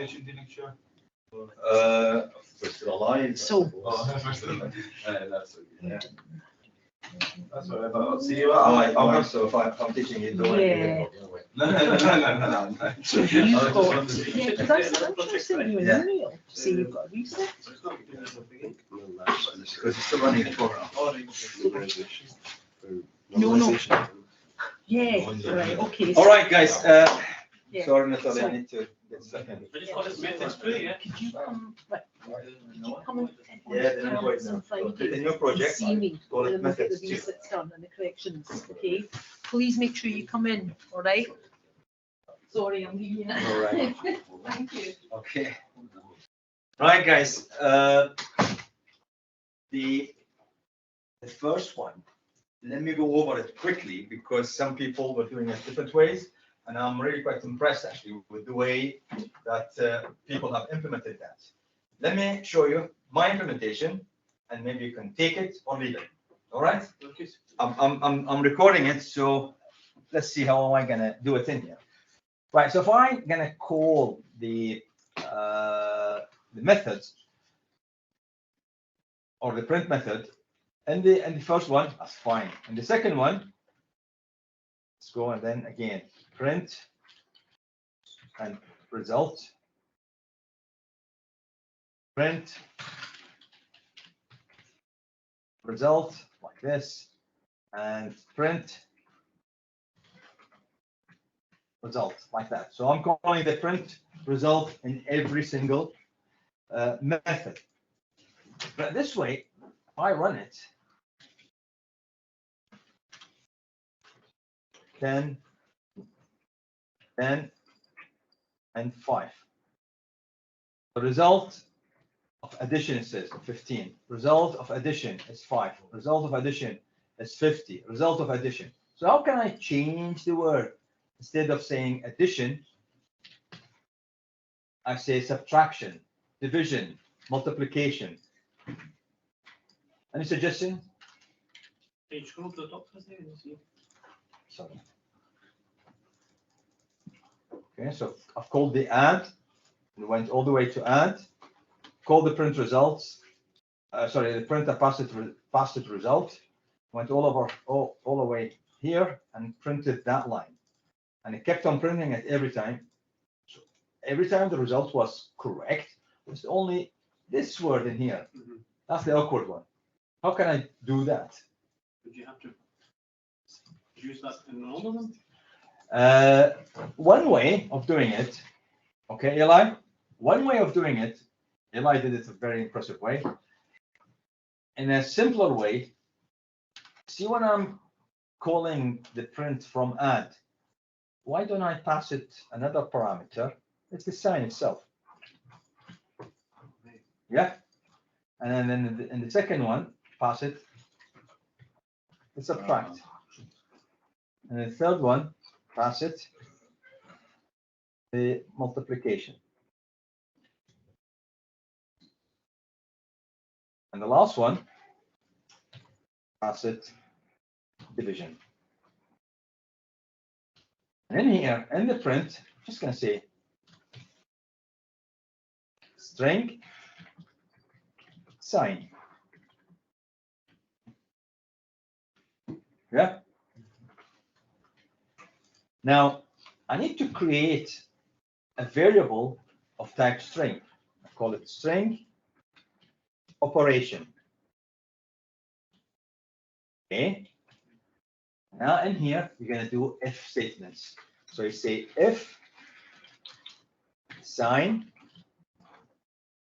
We're still alive. So- That's Yeah. That's what I thought. See, So if I'm teaching you, don't. Yeah. No, no. So you've got, yeah, because I sent you an Yeah. email, to say you've got a research. Because it's still running the program. No. Yeah, right, okay. All right, guys, Yeah. sorry, Natalia, I need to get second. I just want to make this clear, yeah? Could you come, right, could you come and Yeah, the new on project. on Friday The new and project. see me, Call it and we'll get the methods two. resets done and the corrections, okay? Please make sure you come in, all right? Sorry, I'm leaving you All right. Thank you. Okay. Right, guys, the first one, let me go over it quickly because some people were doing it different ways. And I'm really quite impressed actually with the way that people have implemented that. Let me show you my implementation and maybe you can take it or leave it. All right. Okay. I'm recording it, so let's see how am I gonna do it in here. Right, so if I'm gonna call the methods or the print method, and the first one, that's fine. And the second one, let's go and then again print and result, print result like this, and print result like that. So I'm calling the print result in every single method. But this way, if I run it, 10, 10, and 5. The result of addition is 15. Result of addition is 5. Result of addition is 50. Result of addition. So how can I change the word? Instead of saying addition, I say subtraction, division, multiplication. Any suggestion? Can you scroll to the top first and see? Sorry. Okay, so I've called the add, and went all the way to add. Called the print results. Sorry, the printer passed it result. Went all the way here and printed that line, and it kept on printing it every time. So every time the result was correct, there's only this word in here. That's the awkward one. How can I do that? Would you have to use that in all of them? One way of doing it, okay, Eli? One way of doing it, Eli did it a very impressive way. In a simpler way, see when I'm calling the print from add, why don't I pass it another parameter? It's the sign itself. Yeah. And then in the second one, pass it the subtract. And the third one, pass it the multiplication. And the last one, pass it division. And in here, in the print, I'm just going to say string sign. Yeah. Now, I need to create a variable of type string. I call it string operation. Okay. Now in here, you're going to do if statements. So you say if sign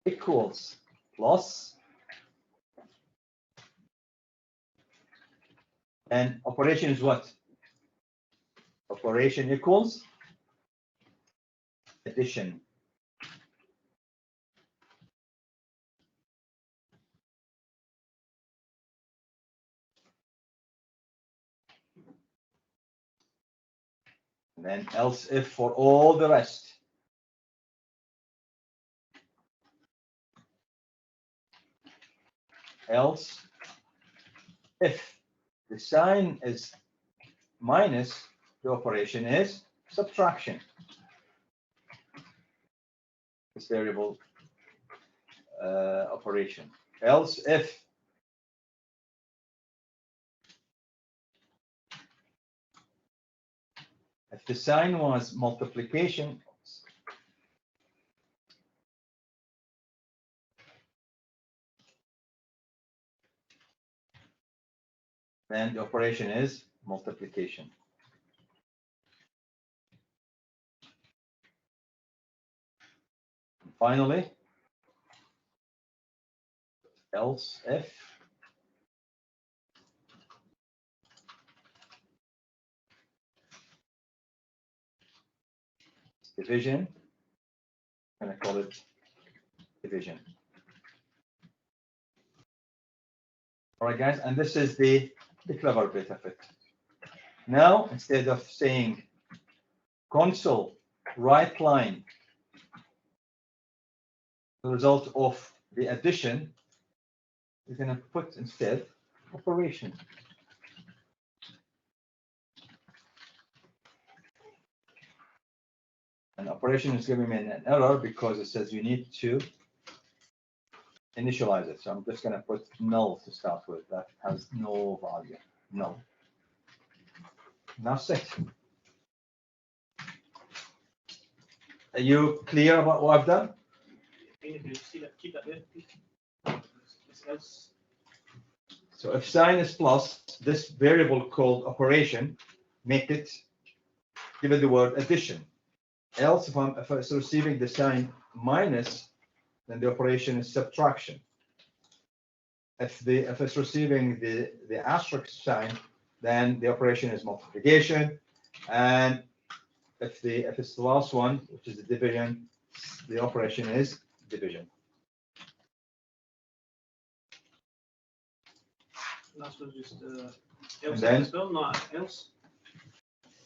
equals plus, and operation is what? Operation equals addition. And then else if for all the rest. Else if the sign is minus, the operation is subtraction. This variable operation. Else if the sign was multiplication, then the operation is multiplication. And finally, else if division, I'm going to call it division. All right, guys, and this is the clever bit of it. Now, instead of saying console right line, the result of the addition, we're going to put instead operation. An operation is giving me an error because it says you need to initialize it. So I'm just going to put null to start with. That has no value. Null. That's it. Are you clear about what I've done? If you see that, keep that there, please. Else. So if sign is plus, this variable called operation, make it, give it the word addition. Else, if it's receiving the sign minus, then the operation is subtraction. If it's receiving the asterisk sign, then the operation is multiplication. And if it's the last one, which is the division, the operation is division. Last one just And else then- as well, not else.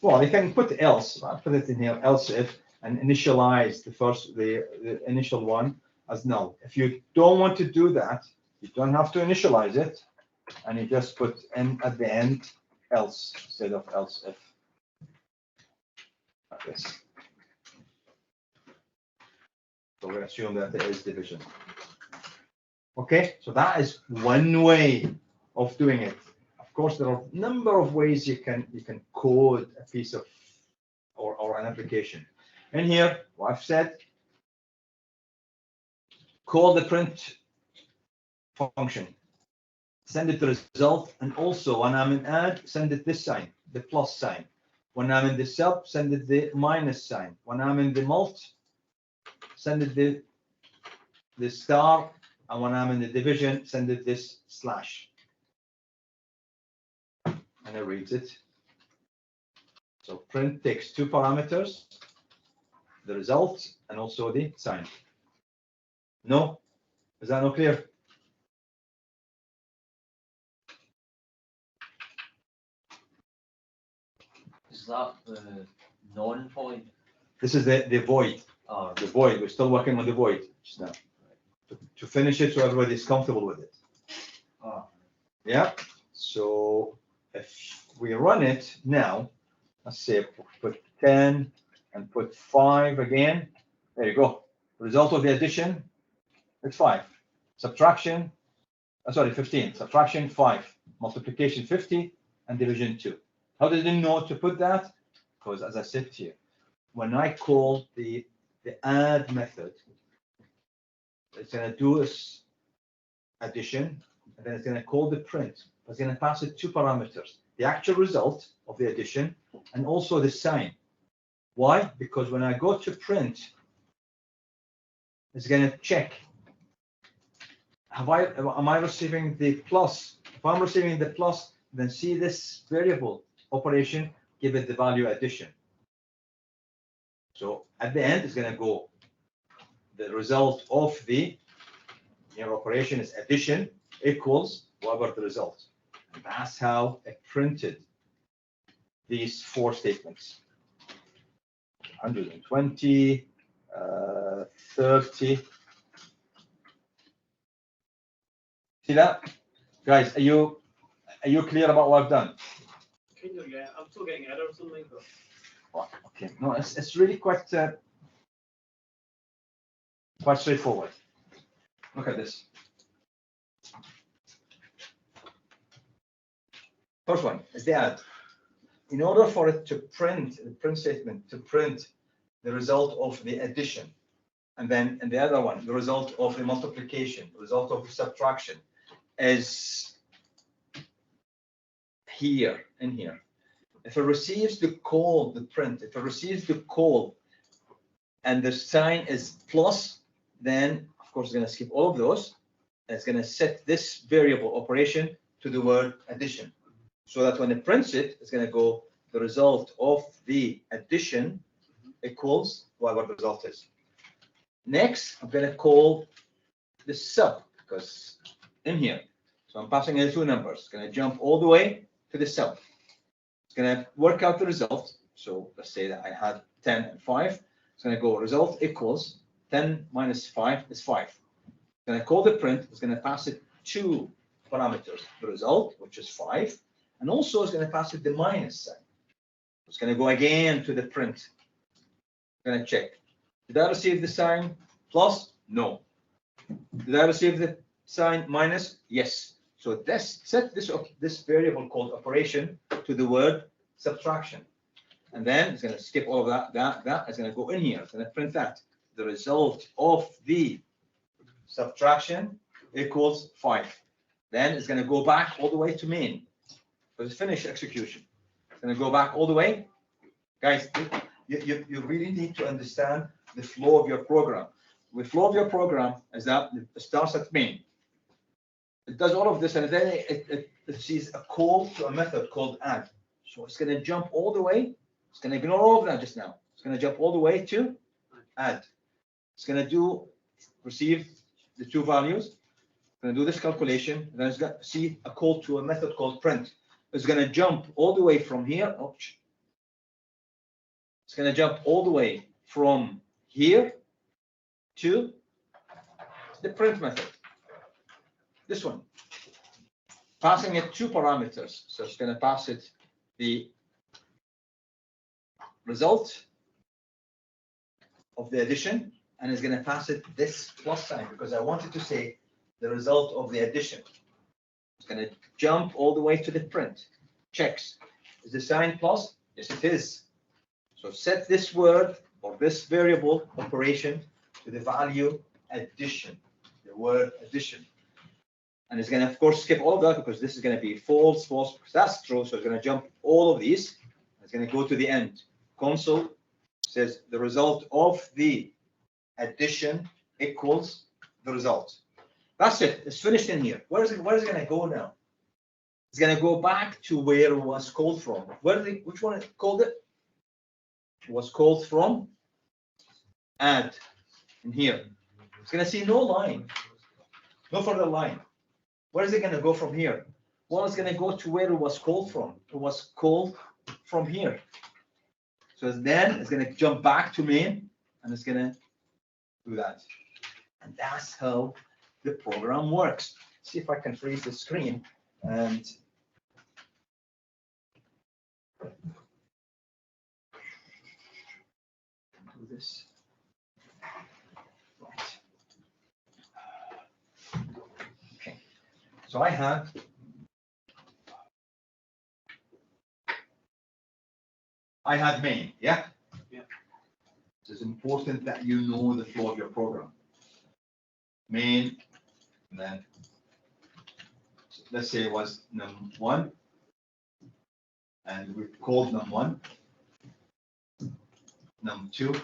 Well, you can put else. I'll put it in here, else if, and initialize the initial one as null. If you don't want to do that, you don't have to initialize it, and you just put in at the end else instead of else if. Like this. So we assume that there is division. Okay, so that is one way of doing it. Of course, there are a number of ways you can code a piece of or an application. In here, what I've said, call the print function, send it the result, and also when I'm in add, send it this sign, the plus sign. When I'm in the sub, send it the minus sign. When I'm in the mult, send it the star, and when I'm in the division, send it this slash. And it reads it. So print takes two parameters, the result and also the sign. No? Is that not clear? Is that the non-void? This is the void. Or The void. We're still working on the void just now. To finish it so everybody's comfortable with it. Yeah. So if we run it now, let's say put 10 and put 5 again. There you go. Result of the addition, it's 5. Subtraction, sorry, 15. Subtraction 5. Multiplication 50 and division 2. How did you know to put that? Because as I said to you, when I call the add method, it's going to do this addition, and then it's going to call the print. It's going to pass it two parameters, the actual result of the addition and also the sign. Why? Because when I go to print, it's going to check, am I receiving the plus? If I'm receiving the plus, then see this variable operation, give it the value addition. So at the end, it's going to go, the result of your operation is addition equals whatever the result. And that's how it printed these 4 statements. 120, 30. See that? Guys, are you clear about what I've done? Kind of, yeah. I'm still getting errors or something. But Oh, okay. No, it's really quite straightforward. Look at this. First one is the add. In order for it to print, the print statement to print the result of the addition, and then in the other one, the result of the multiplication, the result of the subtraction, is here, in here. If it receives the call, the print, if it receives the call and the sign is plus, then of course it's going to skip all of those. And it's going to set this variable operation to the word addition. So that when it prints it, it's going to go the result of the addition equals whatever the result is. Next, I'm going to call the sub because in here. So I'm passing in 2 numbers. It's going to jump all the way to the sub. It's going to work out the result. So let's say that I had 10 and 5. It's going to go result equals 10 minus 5 is 5. It's going to call the print. It's going to pass it to parameters, the result, which is 5, and also it's going to pass it the minus sign. It's going to go again to the print. Going to check. Did I receive the sign plus? No. Did I receive the sign minus? Yes. So this set this variable called operation to the word subtraction. And then it's going to skip all of that is going to go in here. It's going to print that. The result of the subtraction equals 5. Then it's going to go back all the way to main. Because it's finished execution. It's going to go back all the way. Guys, you really need to understand the flow of your program. The flow of your program is that it starts at main. It does all of this, and then it sees a call to a method called add. So it's going to jump all the way. It's going to ignore all of that just now. It's going to jump all the way to add. It's going to receive the two values. It's going to do this calculation. Then it's going to see a call to a method called print. It's going to jump all the way from here. Oops. It's going to jump all the way from here to the print method. This one. Passing it two parameters. So it's going to pass it the result of the addition, and it's going to pass it this plus sign because I wanted to say the result of the addition. It's going to jump all the way to the print. Checks. Is the sign plus? Yes, it is. So set this word or this variable operation to the value addition, the word addition. And it's going to, of course, skip all of that because this is going to be false, false, because that's true. So it's going to jump all of these. It's going to go to the end. Console says the result of the addition equals the result. That's it. It's finished in here. Where is it going to go now? It's going to go back to where it was called from. Which one it called it? It was called from add in here. It's going to see no line, no further line. Where is it going to go from here? Well, it's going to go to where it was called from. It was called from here. So then it's going to jump back to main, and it's going to do that. And that's how the program works. See if I can freeze the screen and do this. Right. Okay. So I have main, yeah? Yeah. It's important that you know the flow of your program. Main, and then let's say it was num1, and we called num1, num2,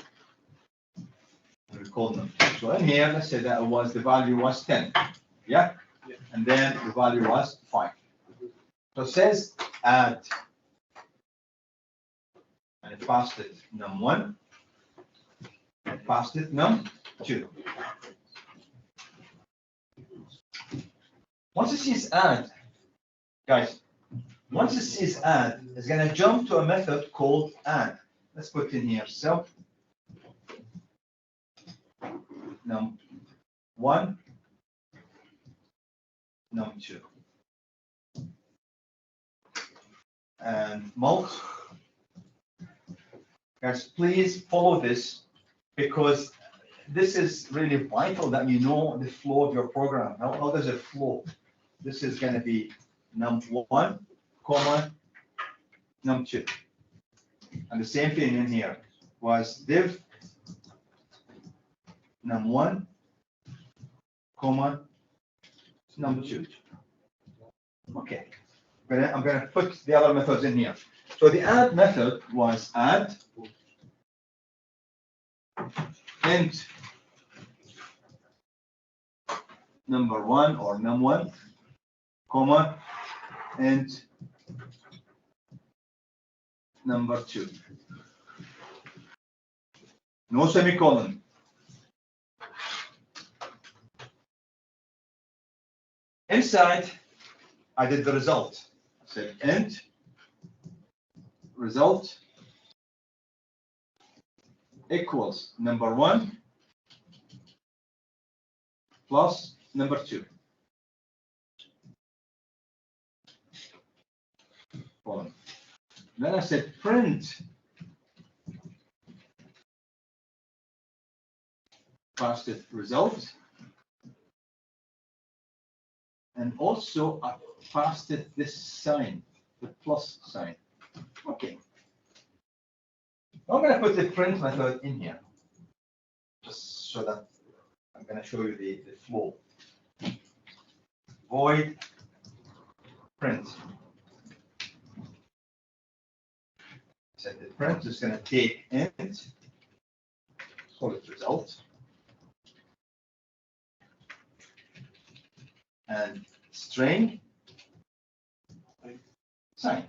and we called num2. So in here, let's say that it was the value was 10, yeah? Yeah. And then the value was 5. So it says add, and it passed it num1, and passed it num2. Once it sees add, guys, once it sees add, it's going to jump to a method called add. Let's put in here self num1, num2, and mult. Guys, please follow this because this is really vital that you know the flow of your program. How does it flow? This is going to be num1, comma, num2. And the same thing in here was div num1, comma, num2. Okay, I'm going to put the other methods in here. So the add method was add int number1 or num1, comma, int number2. No semicolon. Inside, I did the result. I said int result equals number1 plus number2. column. Then I said print passed it result, and also I passed it this sign, the plus sign. Okay. I'm going to put the print method in here, just so that I'm going to show you the flow. Void print. So the print is going to take int, call it result, and string sign.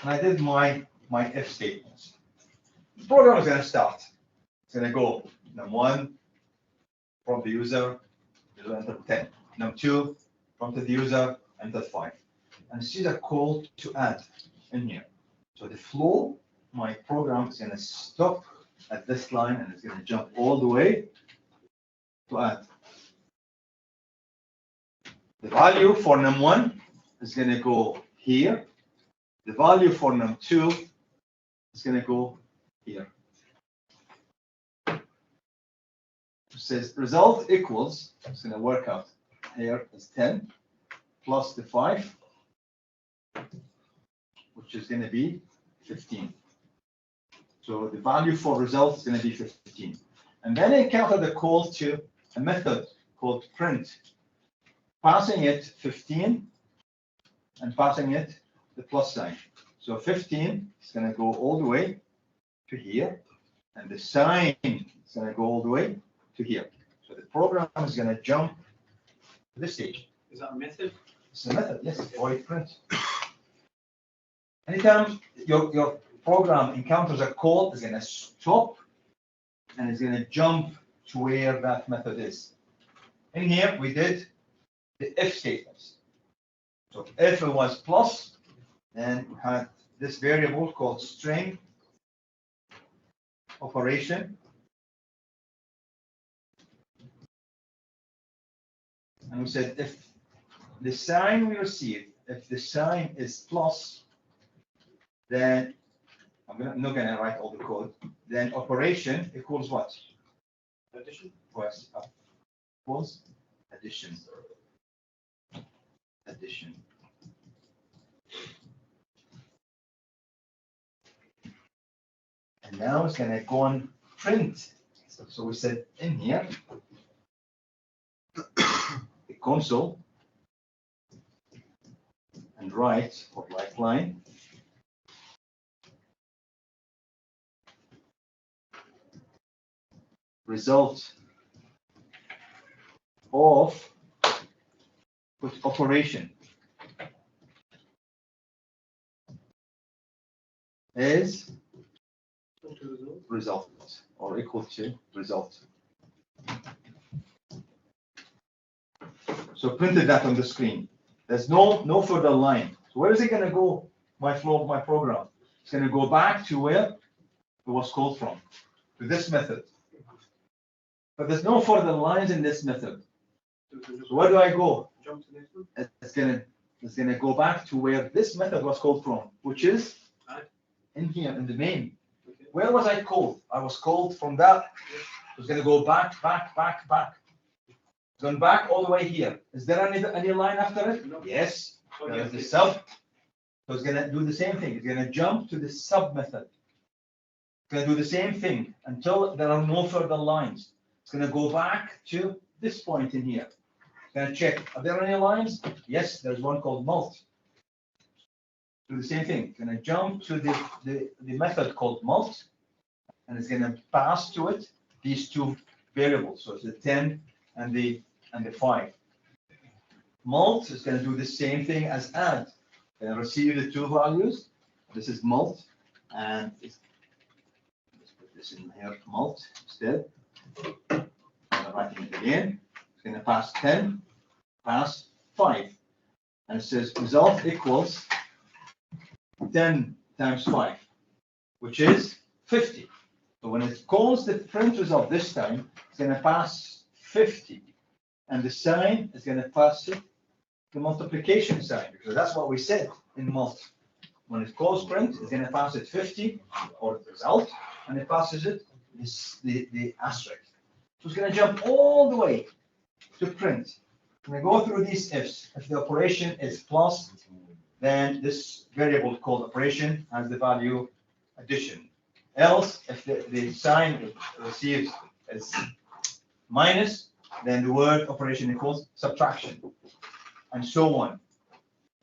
And I did my if statements. The program is going to start. It's going to go num1 from the user, enter 10. Num2 from the user, enter 5. And this is a call to add in here. So the flow, my program is going to stop at this line and it's going to jump all the way to add. The value for num1 is going to go here. The value for num2 is going to go here. It says result equals, it's going to work out here is 10 plus the 5, which is going to be 15. So the value for result is going to be 15. And then I encounter the call to a method called print, passing it 15 and passing it the plus sign. So 15 is going to go all the way to here, and the sign is going to go all the way to here. So the program is going to jump to this stage. Is that a method? It's a method, yes, void print. Anytime your program encounters a call, it's going to stop and it's going to jump to where that method is. In here, we did the if statements. So if it was plus, then we had this variable called string operation. And we said if the sign we receive, if the sign is plus, then I'm not going to write all the code. Then operation equals what? Addition. Equals addition. Addition. And now it's going to go on print. So we said in here, the console and write for lifeline. Result of put operation is result or equal to result. So printed that on the screen. There's no further line. So where is it going to go? My flow of my program. It's going to go back to where it was called from, to this method. But there's no further lines in this method. So where do I go? Jump to the next one. It's gonna go back to where this method was called from, which is in here in the main. Okay. Where was I called? I was called from that. It's gonna go back. It's going back all the way here. Is there any line after it? No. Yes. Oh, There's yes, the yes. sub. So it's gonna do the same thing. It's gonna jump to the sub method. It's gonna do the same thing until there are no further lines. It's going to go back to this point in here. It's going to check, are there any lines? Yes, there's one called mult. Do the same thing. It's going to jump to the method called mult, and it's going to pass to it these two variables. So it's the 10 and the 5. Mult is going to do the same thing as add. It's going to receive the two values. This is mult, and let's put this in here, mult instead. Writing it again, it's going to pass 10, pass 5, and it says result equals 10 times 5, which is 50. So when it calls the print result this time, it's going to pass 50. and the sign is going to pass it the multiplication sign, because that's what we said in mult. When it calls print, it's going to pass it 50 or the result, and it passes it the asterisk. So it's going to jump all the way to print. When we go through these ifs, if the operation is plus, then this variable called operation has the value addition. Else, if the sign it receives is minus, then the word operation equals subtraction, and so on.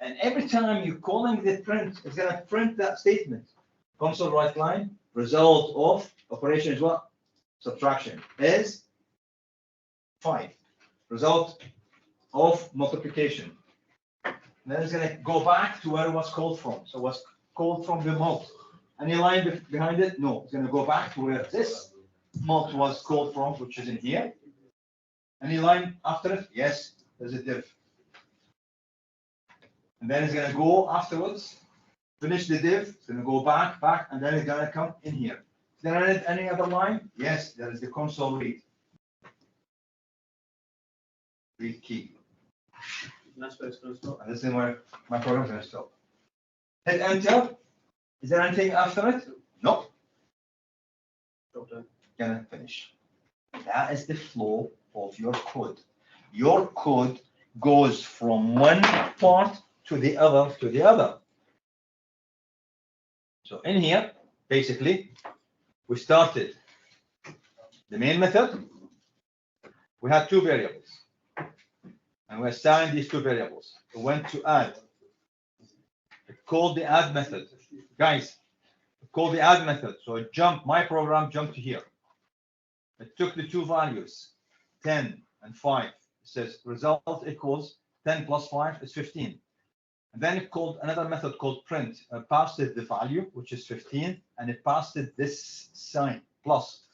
And every time you're calling the print, it's going to print that statement. Console right line, result of operation is what? Subtraction is 5. Result of multiplication. Then it's going to go back to where it was called from. So what's called from the mult. Any line behind it? No. It's going to go back to where this mult was called from, which is in here. Any line after it? Yes, there's a div. And then it's going to go afterwards, finish the div, it's going to go back, and then it's going to come in here. Is there any other line? Yes, there is the console read. Read key. That's where it's going to stop. And this is where my program is going to stop. Hit enter. Is there anything after it? No. Stop there. Gonna finish. That is the flow of your code. Your code goes from one part to the other to the other. So in here, basically, we started the main method. We had 2 variables, and we assigned these 2 variables. We went to add. It called the add method. Guys, it called the add method. So it jumped, my program jumped to here. It took the 2 values, 10 and 5. It says result equals 10 plus 5 is 15. And then it called another method called print. It passed it the value, which is 15, and it passed it this sign, plus.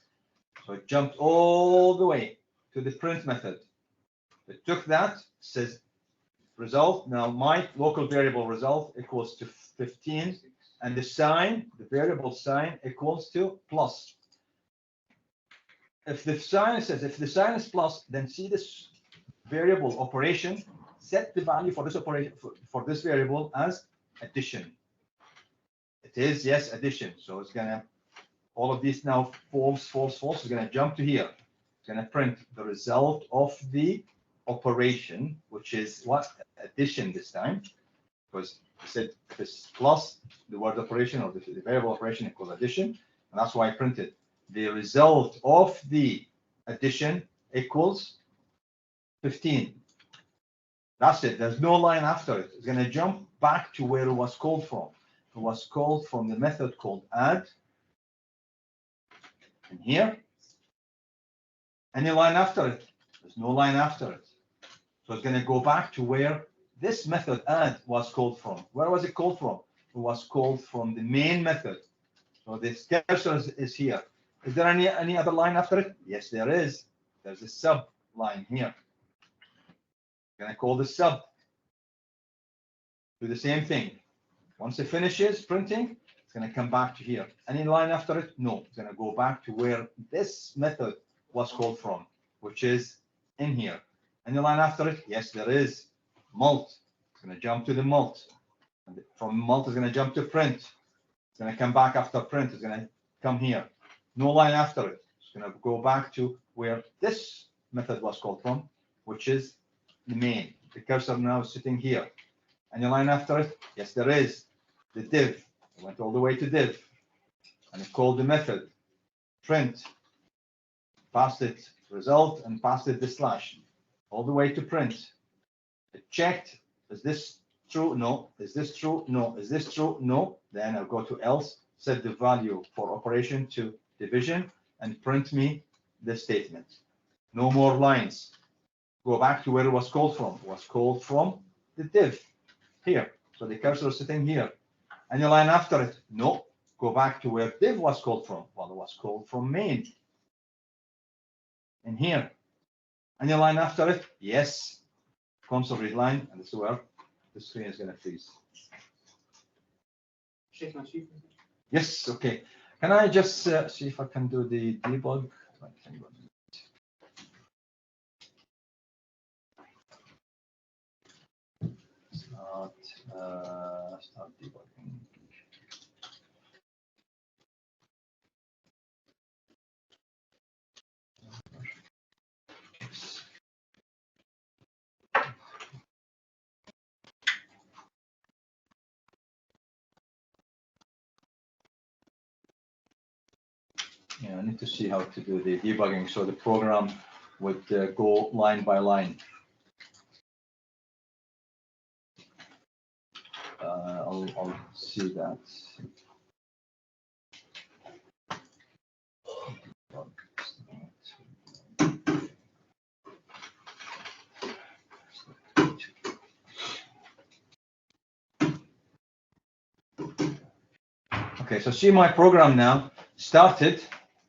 So it jumped all the way to the print method. It took that, says result. Now my local variable result equals to 15, and the sign, the variable sign, equals to plus. If the sign is plus, then see this variable operation, set the value for this operation for this variable as addition. It is, yes, addition. So it's gonna, all of these now false, false, false. It's gonna jump to here. It's gonna print the result of the operation, which is what? Addition this time, because I said if it's plus the word operation or the variable operation equals addition, and that's why I printed the result of the addition equals 15. That's it. There's no line after it. It's going to jump back to where it was called from. It was called from the method called add. And here, any line after it? There's no line after it. So it's going to go back to where this method add was called from. Where was it called from? It was called from the main method. So this cursor is here. Is there any other line after it? Yes, there is. There's a sub line here. I'm going to call the sub. Do the same thing. Once it finishes printing, it's going to come back to here. Any line after it? No. It's going to go back to where this method was called from, which is in here. Any line after it? Yes, there is. Mult. It's going to jump to the mult. And from mult, it's going to jump to print. It's going to come back after print. It's going to come here. No line after it. It's going to go back to where this method was called from, which is the main. The cursor now is sitting here. Any line after it? Yes, there is. The div. It went all the way to div. And it called the method print. Passed it result and passed it the slash. All the way to print. It checked. Is this true? No. Is this true? No. Is this true? No. Then I'll go to else. Set the value for operation to division and print me the statement. No more lines. Go back to where it was called from. It was called from the div here. So the cursor is sitting here. Any line after it? No. Go back to where div was called from. Well, it was called from main. In here. Any line after it? Yes. Console read line, and this is where the screen is going to freeze. Yes, okay. Can I just see if I can do the debug? start debugging. Yeah, I need to see how to do the debugging, so the program would go line by line. I'll see that. Okay, so see my program now started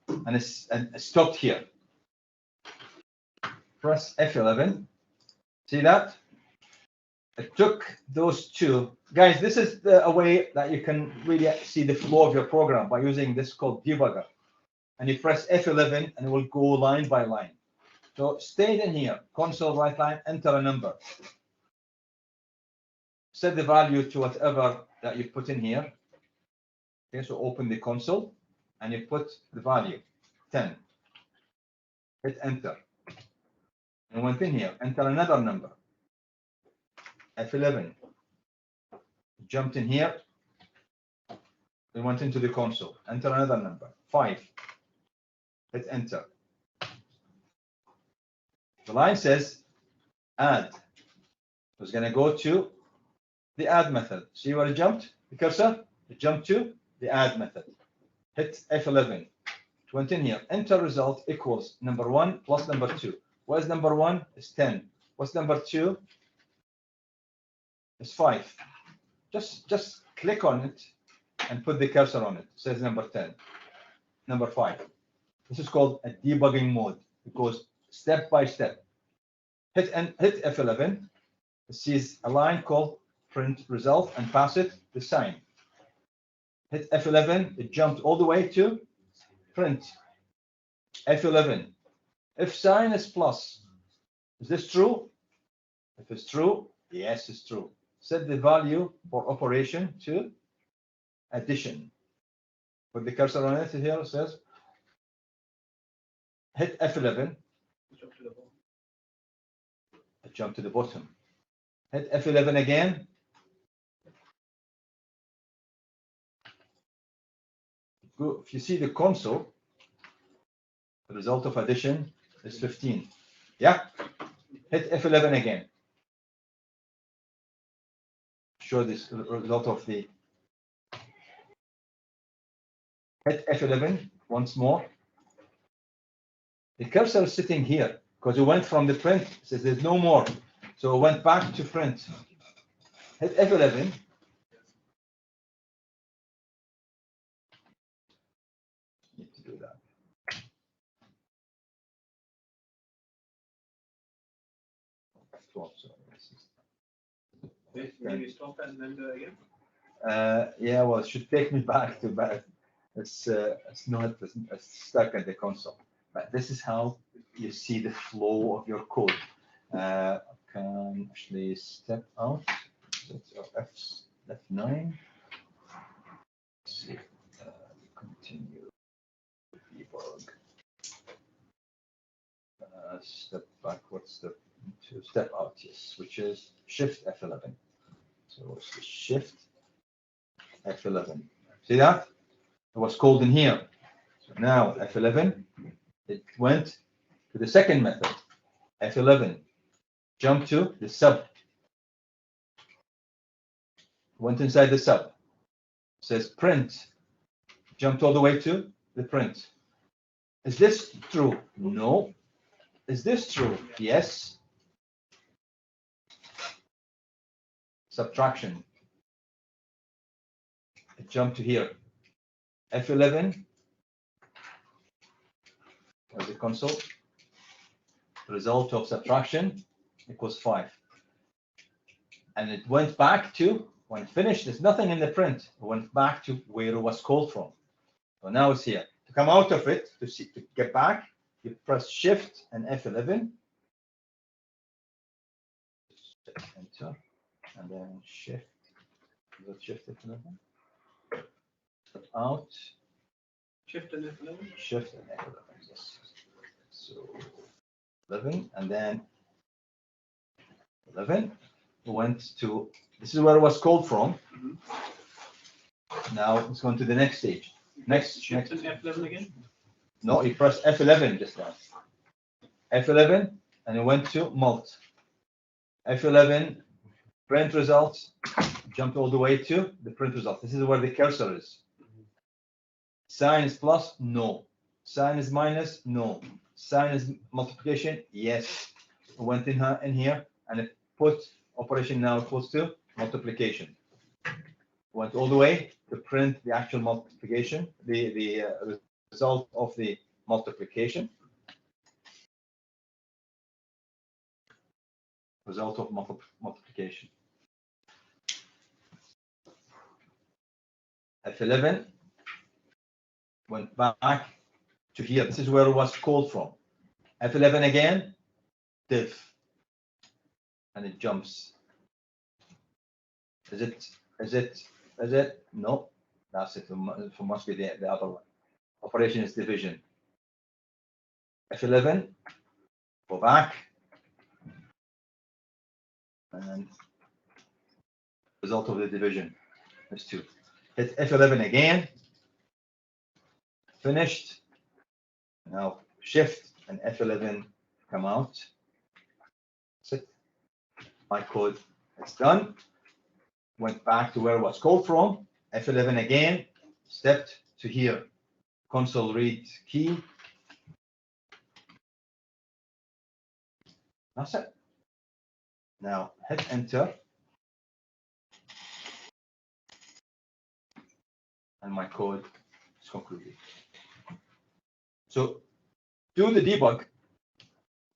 and it's stopped here. Press F11. See that? It took those two. Guys, this is a way that you can really see the flow of your program by using this called debugger. And you press F11 and it will go line by line. So stay in here, console right line, enter a number. Set the value to whatever that you put in here. Okay, so open the console and you put the value, 10. Hit enter. And went in here, enter another number, F11. Jumped in here. We went into the console, enter another number, 5. Hit enter. The line says add. It's going to go to the add method. See where it jumped? The cursor? It jumped to the add method. Hit F11. It went in here. Enter result equals number 1 plus number 2. What is number 1? It's 10. What's number 2? It's 5. Just click on it and put the cursor on it. It says number 10. Number 5. This is called a debugging mode. It goes step by step. Hit F11. It sees a line called print result and pass it the sign. Hit F11. It jumped all the way to print. F11. If sign is plus, is this true? If it's true, yes, it's true. Set the value for operation to addition. Put the cursor on it here, it says. Hit F11. Jump to the bottom. Hit F11 again. If you see the console, the result of addition is 15. Yeah? Hit F11 again. Show this result of the. Hit F11 once more. The cursor is sitting here because it went from the print. It says there's no more. So it went back to print. Hit F11. Need to do that. Maybe stop and then do it again. Yeah, well, it should take me back to back. It's not it's stuck at the console. But this is how you see the flow of your code. I can actually step out. That's F9. Let's see. Continue debug. Step backwards. Step out. Yes, which is Shift F11. So it's the Shift F11. See that? It was called in here. So now F11, it went to the second method. F11, jump to the sub. Went inside the sub. It says print. Jumped all the way to the print. Is this true? No. Is this true? Yes. Subtraction. It jumped to here. F11 was the console. The result of subtraction equals 5. And it went back to, when finished, there's nothing in the print. It went back to where it was called from. So now it's here. To come out of it, to get back, you press Shift and F11. Enter. and then shift. Is it shift F11? Step out, Shift and F11. shift and F11, yes. So 11, and then 11 went to, this is where it was called from. Now it's going to the next stage. Next, Shift and F11 again. no, you press F11 just now. F11, and it went to mult. F11, print results, jumped all the way to the print result. This is where the cursor is. Sign is plus, no. Sign is minus, no. Sign is multiplication, yes. It went in here, and it put operation now equals to multiplication. Went all the way to print the actual multiplication, the result of the multiplication. Result of multiplication. F11 went back to here. This is where it was called from. F11 again, div, and it jumps. Is it? No, that's it. It must be the other one. Operation is division. F11, go back, and result of the division is 2. Hit F11 again, finished. Now shift and F11 come out. That's it. My code is done. Went back to where it was called from. F11 again, stepped to here. Console read key. That's it. Now hit enter. And my code is concluded. So do the debug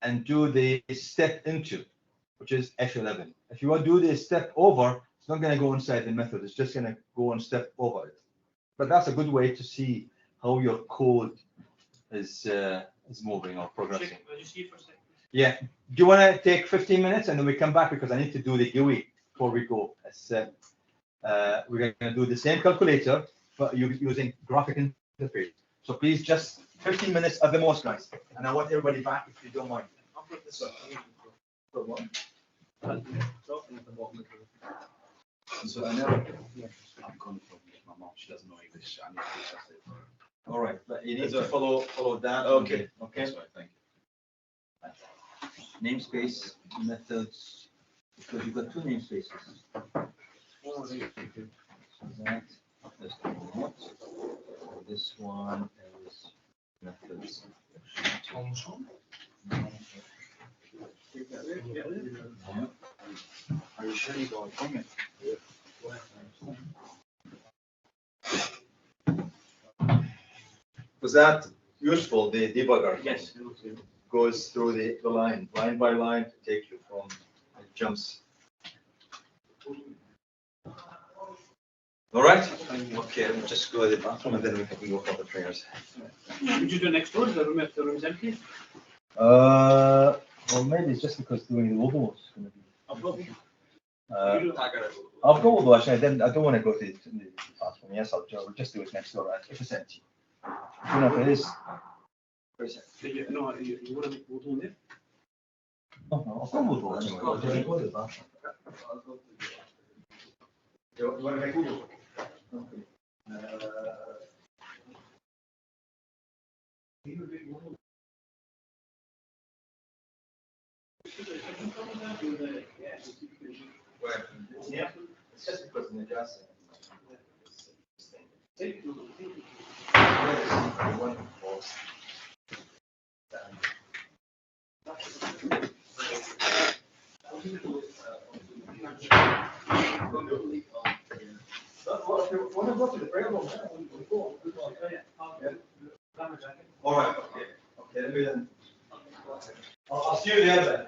and do the step into, which is F11. If you want to do the step over, it's not going to go inside the method. It's just going to go and step over it. But that's a good way to see how your code is moving or progressing. Check, you see for a second. Yeah. Do you want to take 15 minutes and then we come back because I need to do the GUI before we go. We're going to do the same calculator, but using graphic interface. So please just 15 minutes at the most, guys. And I want everybody back if you don't mind. I'll put this up. For one. So I never, I'm coming from my mom, she doesn't know English, I need to translate for her. All right, but you need to follow that. Okay. Okay. That's right, thank you. Namespace methods, because you've got two namespaces. That is not. This one is methods. Are you sure you got it? Was that useful, the debugger? Yes, it looks good. Goes through the line by line to take you from, it jumps. All right, okay, we'll just go to the bathroom and then we can go for the prayers. Would you do next door? The room, if the room's empty? Well, maybe it's just because doing the Wudu is going to be. I'll go Wudu, actually, I don't want to go to the bathroom. Yes, we'll just do it next door, right? If it's empty. You know, if it is. No, you want to make wudu there? No, I'll go Wudu anyway. I'll just go to the bathroom. You want to make Wudu? Yeah, it's just because in the gas. All right, okay, let me then. I'll see you there then.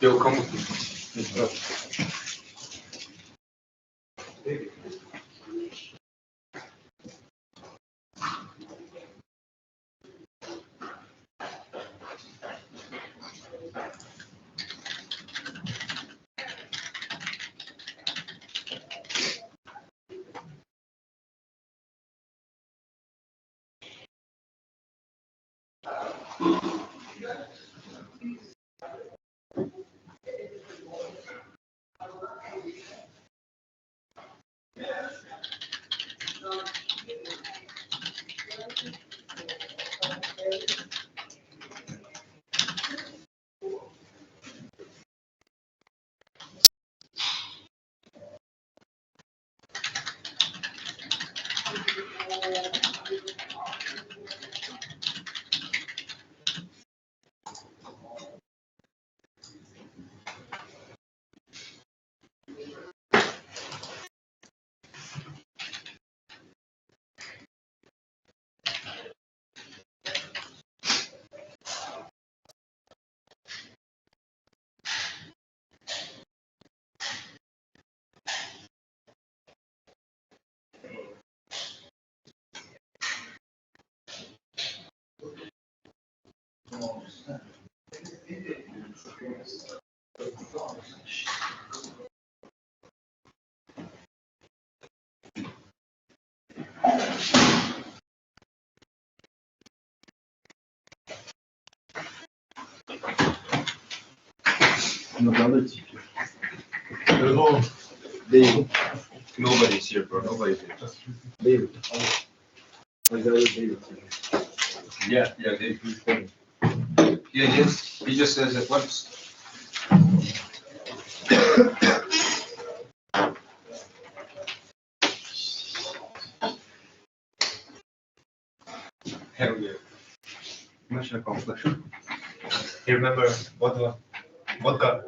Eu como Another teacher. Hello. David. Nobody's here, bro. Nobody's here. David. My brother David. Yeah, they. Yeah, yes. He just says it once. Hell yeah. Mission accomplished. You remember what gun? What gun?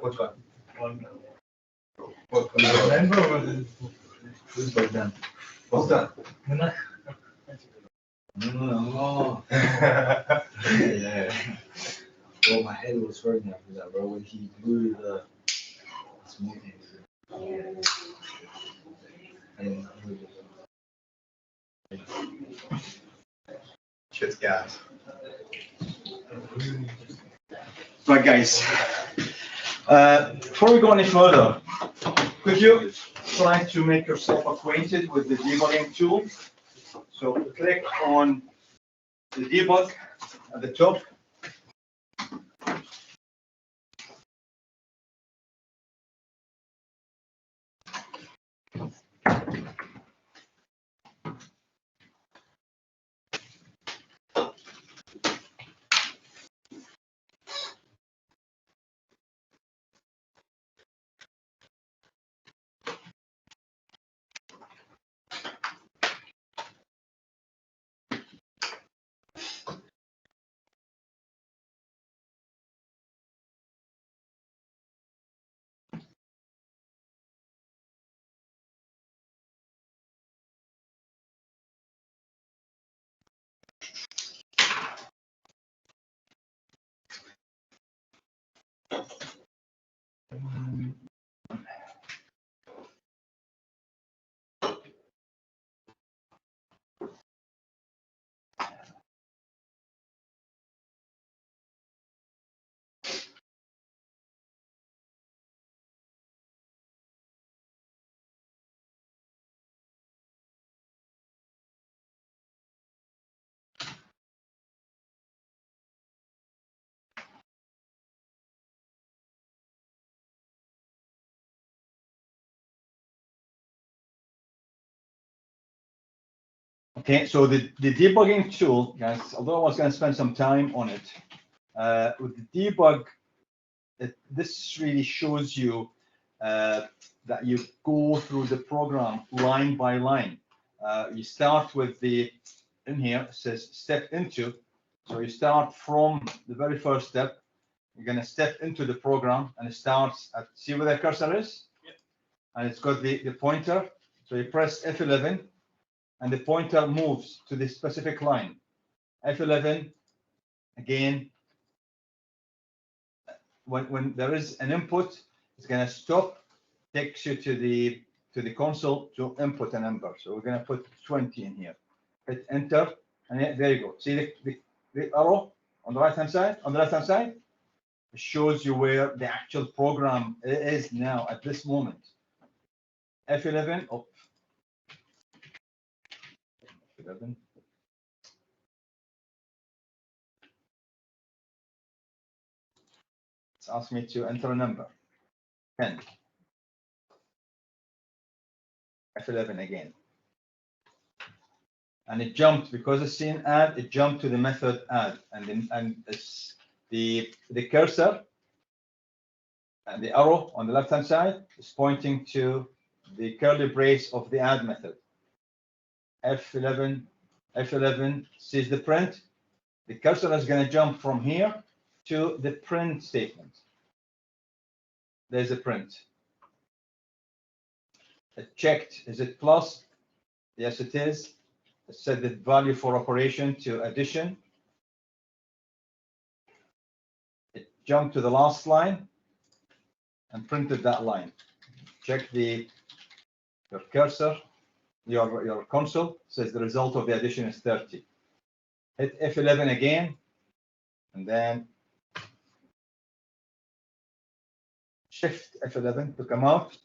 Who's by then? What's that? No. Yeah. Well, my head was hurting after that, bro. When he blew the smoke. And Shit's gas. Right, guys. Before we go any further, could you try to make yourself acquainted with the debugging tool? So click on the debug at the top. Okay, so the debugging tool, guys, although I was going to spend some time on it, with the debug, this really shows you that you go through the program line by line. You start with in here, it says step into. So you start from the very first step. You're going to step into the program, and it starts at, see where the cursor is? Yep. And it's got the pointer So you press F11 and the pointer moves to the specific line. F11, again, when there is an input, it's going to stop, takes you to the console to input a number. So we're going to put 20 in here. Hit enter, and there you go. See the arrow on the right hand side? On the left hand side, it shows you where the actual program is now at this moment. F11, oh, F11. It's asked me to enter a number, 10. F11 again. And it jumped, because it's seen add, it jumped to the method add. And it's the cursor and the arrow on the left hand side is pointing to the curly brace of the add method. F11 sees the print. The cursor is going to jump from here to the print statement. There's a print. It checked, is it plus? Yes, it is. It set the value for operation to addition. It jumped to the last line and printed that line. Check your cursor, your console says the result of the addition is 30. Hit F11 again, and then shift F11 to come out.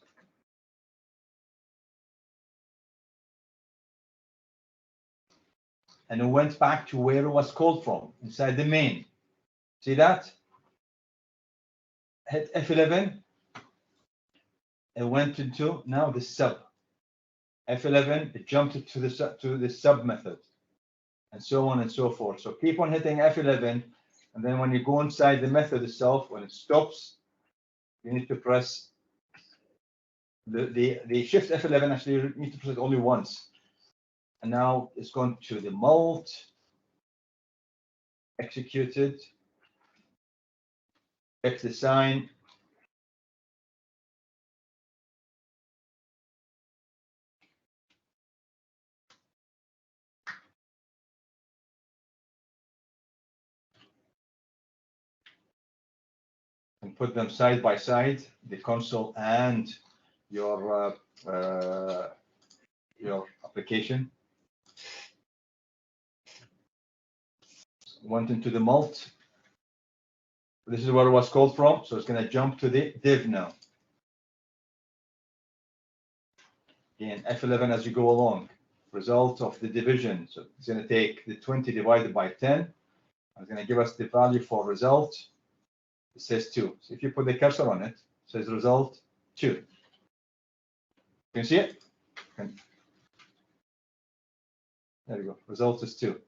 And it went back to where it was called from, inside the main. See that? Hit F11. It went into now the sub. F11, it jumped to the sub method, and so on and so forth. So keep on hitting F11, and then when you go inside the method itself, when it stops, you need to press the shift F11. Actually, you need to press it only once. And now it's gone to the mult, executed, check the sign. And put them side by side, the console and your application. Went into the mult. This is where it was called from, so it's going to jump to the div now. Again, F11 as you go along. Result of the division. So it's going to take the 20 divided by 10. It's going to give us the value for result. It says 2. So if you put the cursor on it, it says result 2. Can you see it? There we go. Result is 2.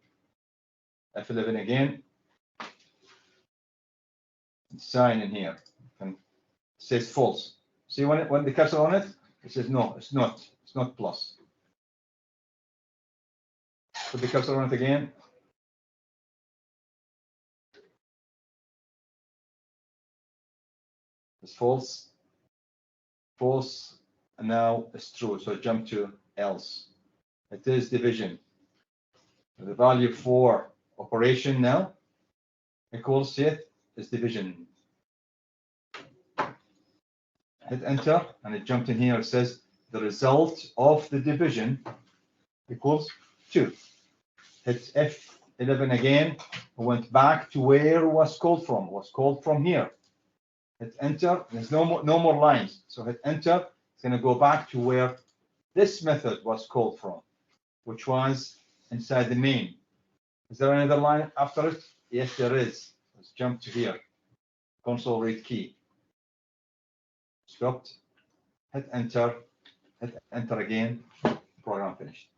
F11 again. Sign in here. And it says false. See when the cursor on it, it says no, it's not. It's not plus. Put the cursor on it again. It's false. False. And now it's true. So jump to else. It is division. The value for operation now equals it is division. Hit enter and it jumped in here. It says the result of the division equals 2. Hit F11 again. Went back to where it was called from. It was called from here. Hit enter. There's no more lines. So hit enter. It's going to go back to where this method was called from, which was inside the main. Is there another line after it? Yes, there is. Let's jump to here. Console read key. Stopped. Hit enter. Hit enter again. Program finished.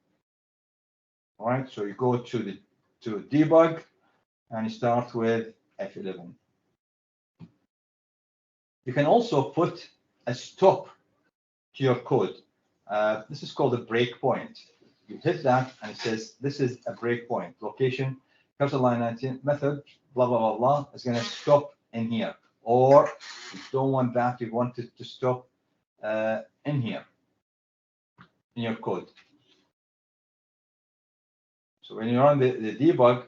All right. So you go to debug and you start with F11. You can also put a stop to your code. This is called a breakpoint. You hit that and it says this is a breakpoint. Location, cursor line 19, method, blah, blah, blah, blah, is going to stop in here. Or you don't want that, you want it to stop in here. in your code. So when you run the debug,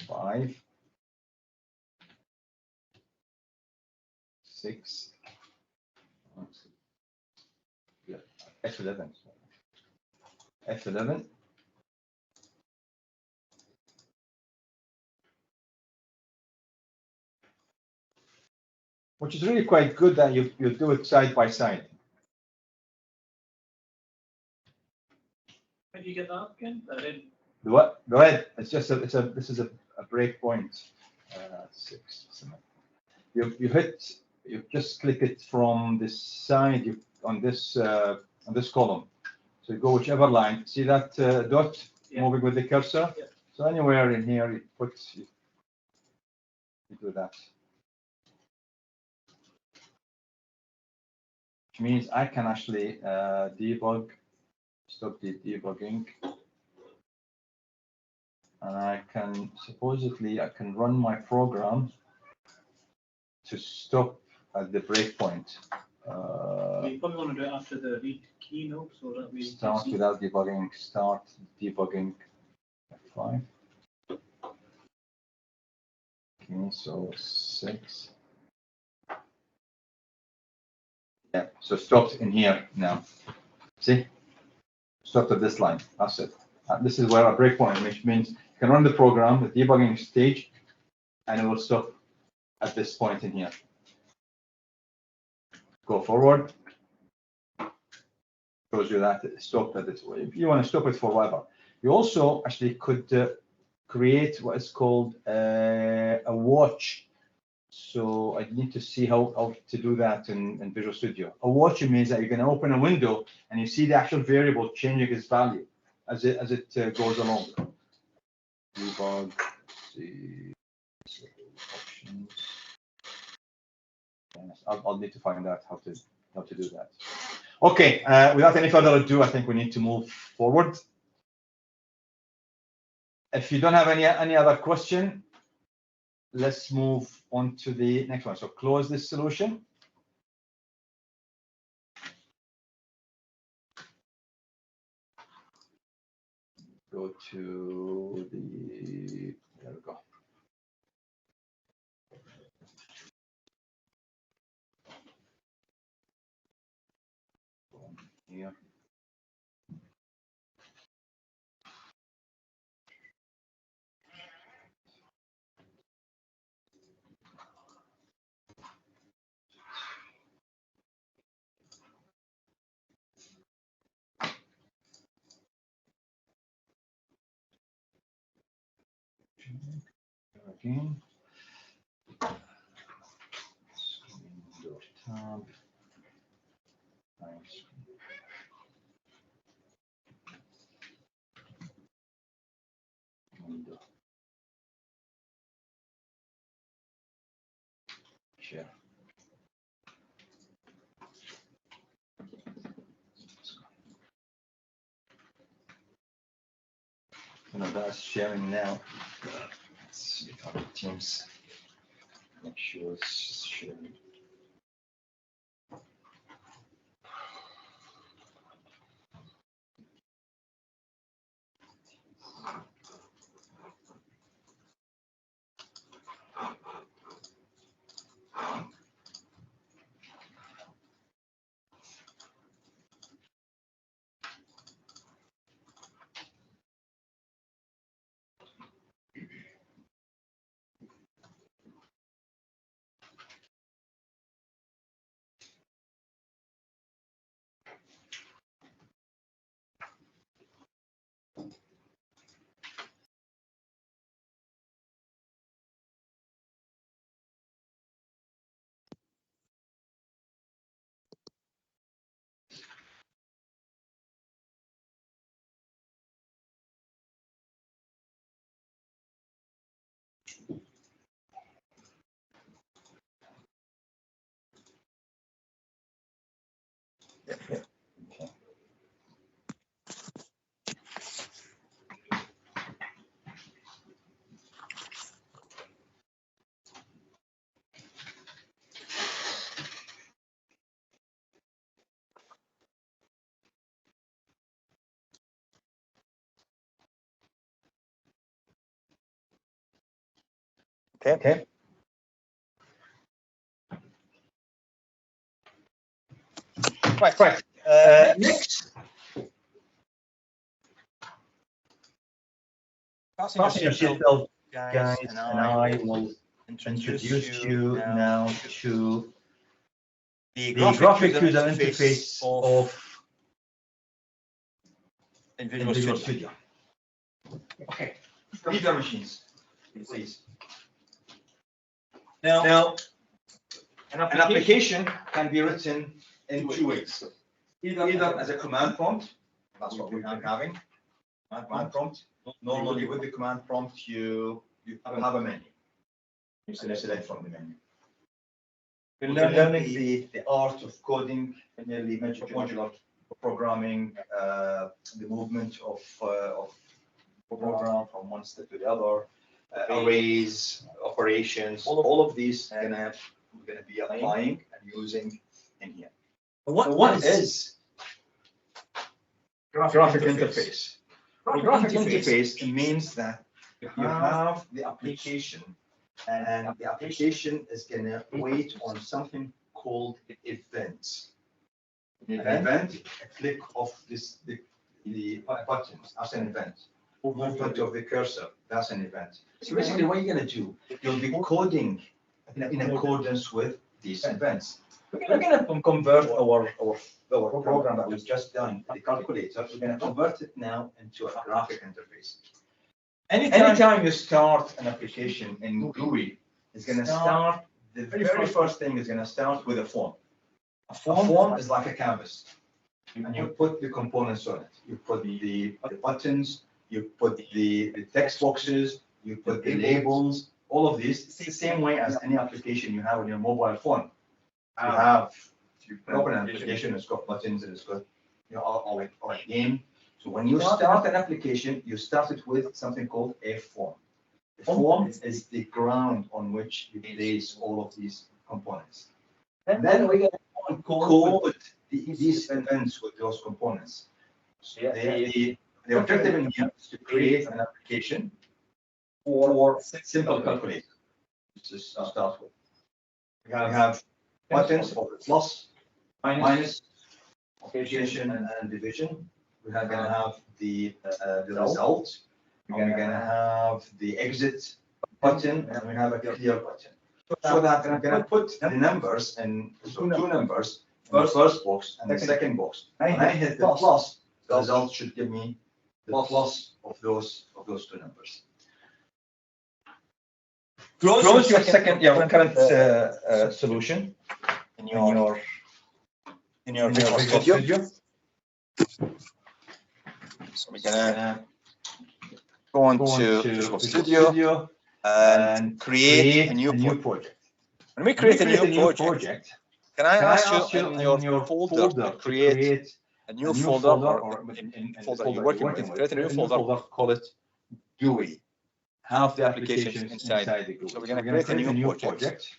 5, 6, yeah, F11, F11, which is really quite good that you do it side by side. How do you get that again? The what? Go ahead. It's just this is a breakpoint. 6, 7. You just click it from this side on this column. So you go whichever line. See that dot moving with the cursor? Yeah. So anywhere in here you do that. Which means I can actually debug, stop the debugging, and I can run my program to stop at the breakpoint. You probably want to do it after the read keynote, so that we Start without debugging. Start debugging. F5. Okay, so 6. Yeah, so stopped in here now. See? Stopped at this line. That's it. This is where a breakpoint, which means you can run the program, the debugging stage, and it will stop at this point in here. Go forward. Shows you that it stopped at this way. If you want to stop it for whatever. You also actually could create what is called a watch. So I need to see how to do that in Visual Studio. A watch means that you're going to open a window and you see the actual variable changing its value as it goes along. Debug, see, options. Yes, I'll need to find out how to do that. Okay, without any further ado, I think we need to move forward. If you don't have any other question, let's move on to the next one. So close this solution. Go to the, there we go. Here. Again. Tab. Window. Share. That's sharing now. Let's see if our Teams make sure it's sharing. Okay. Okay. Right. Next. Fasten your seatbelt, guys, and I will introduce you now to the graphic user interface of Visual Studio. Okay, leave your machines, please. Now, an application can be written in two ways. Either as a command prompt, that's what we're having, command prompt. Normally with the command prompt, you have a menu. You select from the menu. We're learning the art of coding, nearly modular programming, the movement of program from one step to the other, arrays, operations, all of these we're gonna be applying and using in here. What is graphic interface? Graphic interface means that you have the application, and the application is going to wait on something called events. An event, a click of the buttons, that's an event. Movement of the cursor, that's an event. So basically what you're going to do, you'll be coding in accordance with these events. We're going to convert our program that we've just done, the calculator, we're going to convert it now into a graphic interface. Anytime you start an application in GUI, it's going to start, the very first thing is going to start with a form. A form is like a canvas, and you put the components on it. You put the buttons, you put the text boxes, you put the labels, all of these. It's the same way as any application you have on your mobile phone. You open an application, it's got buttons, and it's got, or a game. So when you start an application, you start it with something called a form. The form is the ground on which you place all of these components. And then we're going to code these events with those components. So the objective in here is to create an application for simple calculator. Just to start with. We have buttons for plus, minus, multiplication, and division. We're going to have the result. We're going to have the exit button, and we have a clear button. So that I'm going to put the numbers in, so two numbers, in the first box and the second box. When I hit the plus, the result should give me the plus of those two numbers. Close your current solution in your Visual Studio. So we're gonna go into Visual Studio and create a new project. When we create a new project, can I ask you in your folder to create a new folder, or in folder you're working with, create a new folder, call it GUI. Have the applications inside the GUI. So we're going to create a new project.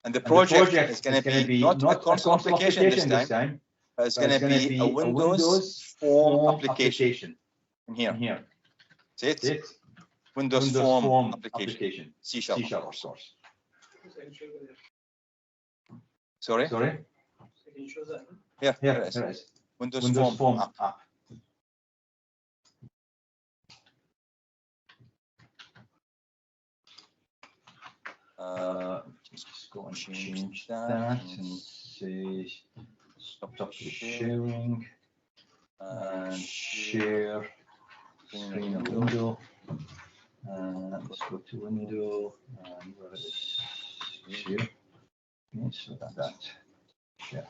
And the project is going to be not a console application this time, but it's going to be a Windows form application in here. See it? Windows form application. C# or source. Sorry? Yeah, here it is. Windows form app. Just go and change that and say stop sharing and share screen of window. Let's go to window and where is share. Okay, so that share.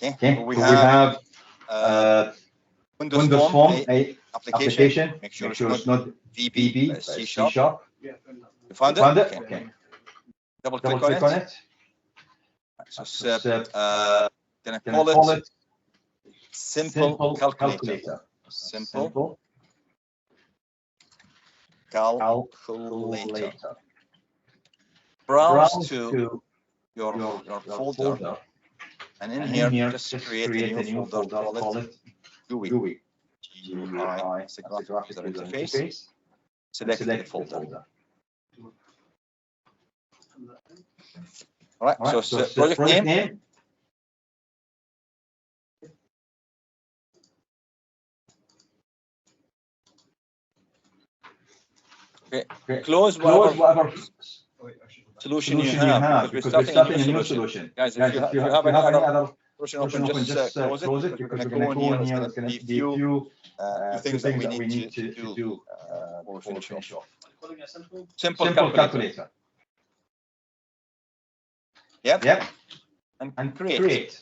Okay, we have Windows Form application. Make sure it's not VB, but C#. You found it? Okay. Double click on it. So gonna call it simple calculator. Simple calculator. Browse to your folder, and in here just create a new folder. Call it GUI. GUI. It's a graphic user interface. Select the folder. All right, All right, so it's project name, name. Okay. close Close whatever whatever solution you solution have, because we're starting a new solution. Guys, if you have any other solution open, just close it, because we're gonna go in here, there's gonna be a few things that we need to do before we finish off. Calling a simple. Simple Simple calculator. calculator. Yep. Yep. And create. Create.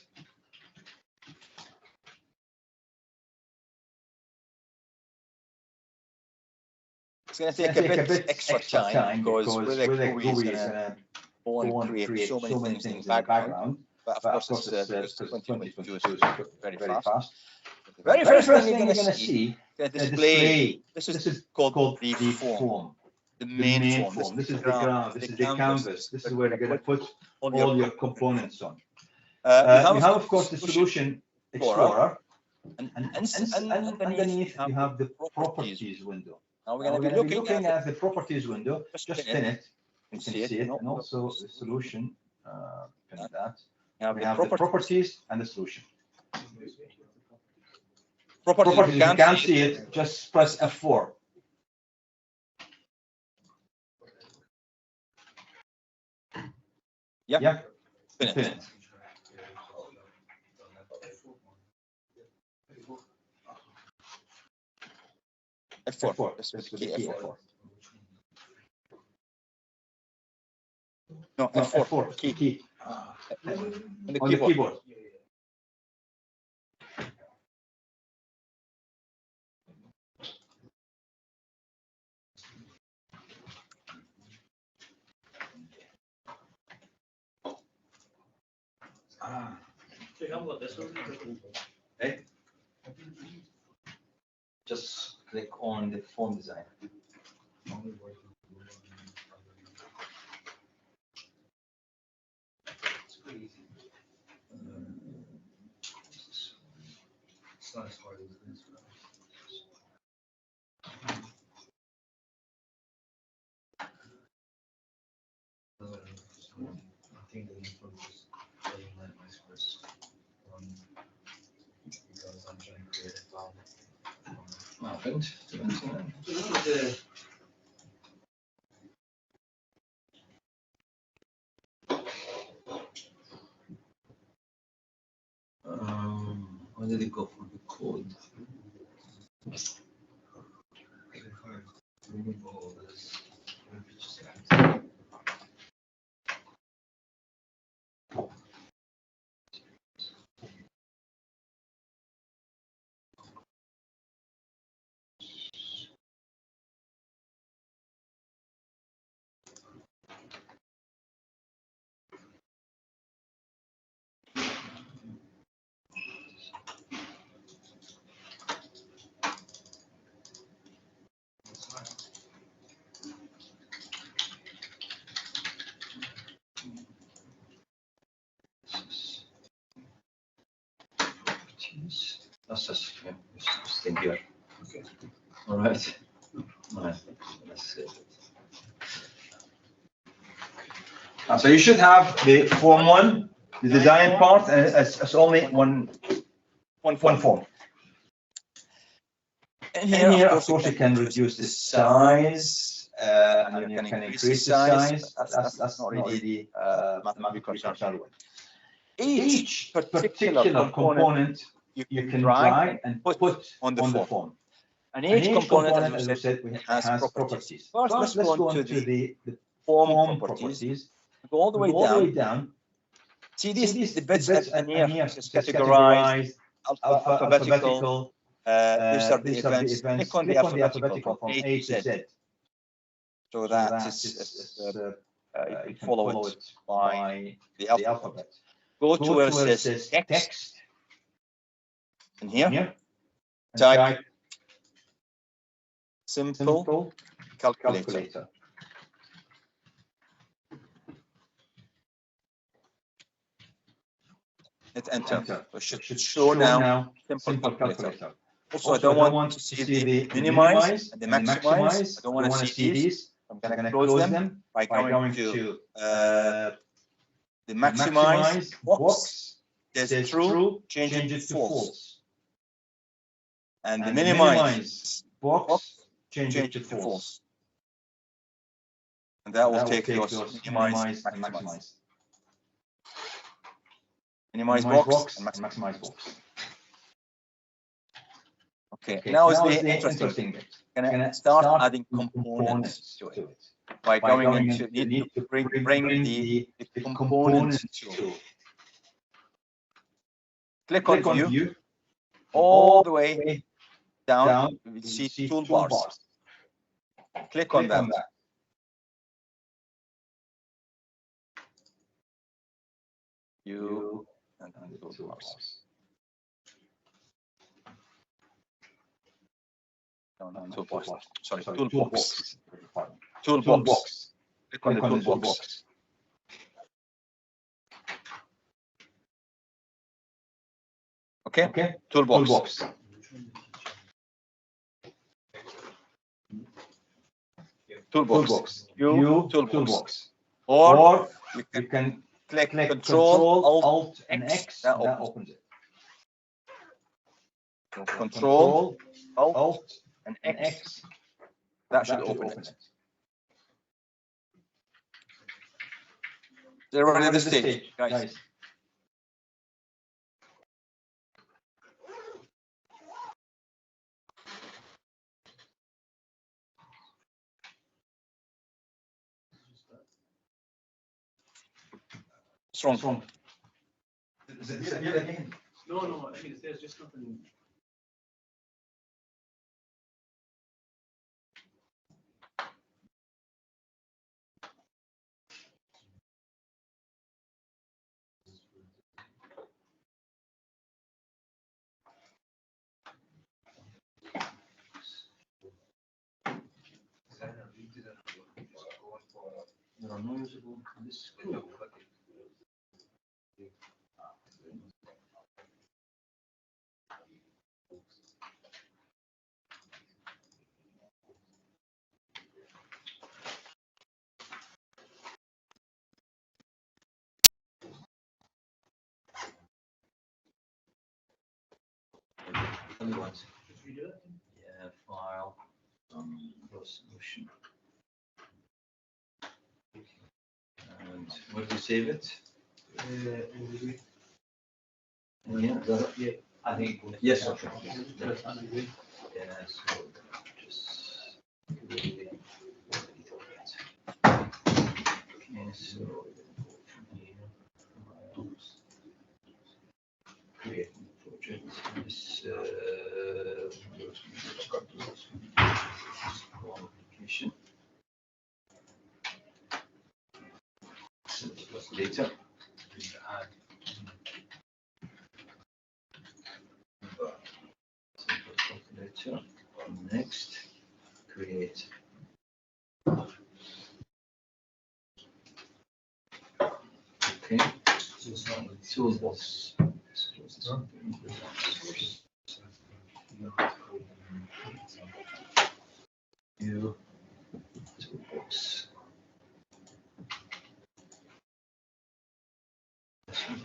It's gonna take a bit extra time because with the GUI is gonna go and create so many things in the background. But of course, it's 20 minutes to do it very fast. The very first thing you're gonna see, the display. This is called the form, the main form. This is the graph. This is the canvas. This is where you're gonna put all your components on. You have, of course, the solution explorer, and underneath you have the properties window. Now we're Now gonna be looking at the properties window. Just spin it. You can see it, no? and also the solution. Pin that. Now We have the properties and the solution. Properties, Properties, you can't see it, just press F4. Yep. Yeah. Spin Spin it. it. F4. This This is is the key key F4. F4. No, No, F4. F4. Key. On the On the keyboard. keyboard. So you have got this one. Okay. Just click on the form design. It's not as hard as this. I think the info just doesn't let my first one because I'm trying to create a file. Happened. So now the Where did it go for the code? Remove all this. That's just this thing here. Okay. All right. Let's save it. So you should have the form one, the design part, and it's only one form. And And here, of course, you can reduce the size, and you can increase the size. That's not really mathematically concerned with. Each particular component you can drag and put on the form. And each component, as we said, has properties. First, let's go into the form properties. Go all the way down. See these, the bits in here is categorized, alphabetical. These are the events. Click on the alphabetical from A to Z. So that is you can follow it by the alphabet. Go to where it says text. In here, type simple calculator. Hit enter. So it should show now simple calculator. Also, I don't want to see the minimize and the maximize. I don't want to see these. I'm I'm gonna close them by going to the maximize box. Says true, change it to false. And the minimize box, change it to false. And that will take those minimize and maximize. Minimize box and maximize box. Okay, now is the interesting bit. Gonna start adding components to it by going into need to bring the components tool. Click on view all the way down. We see toolbars. Click on that. View and toolbars. No, toolbox. Sorry, toolbox. Toolbox. Click on the toolbox. Okay. Toolbox. Toolbox. View toolbox. Or you can click Control Alt and X. That opens it. Control Alt and X. That should open it. They're already at the stage, guys. Strong. Is it again? No, I mean, there's just nothing. There are no usable in this window. Yeah, file, resolution. And where do you save it? Yeah, I think. yes, okay. Yeah. Yeah, so just. Okay, so. Create project. This application. Data. Calculator. Next, create. Okay. Toolbox. New toolbox.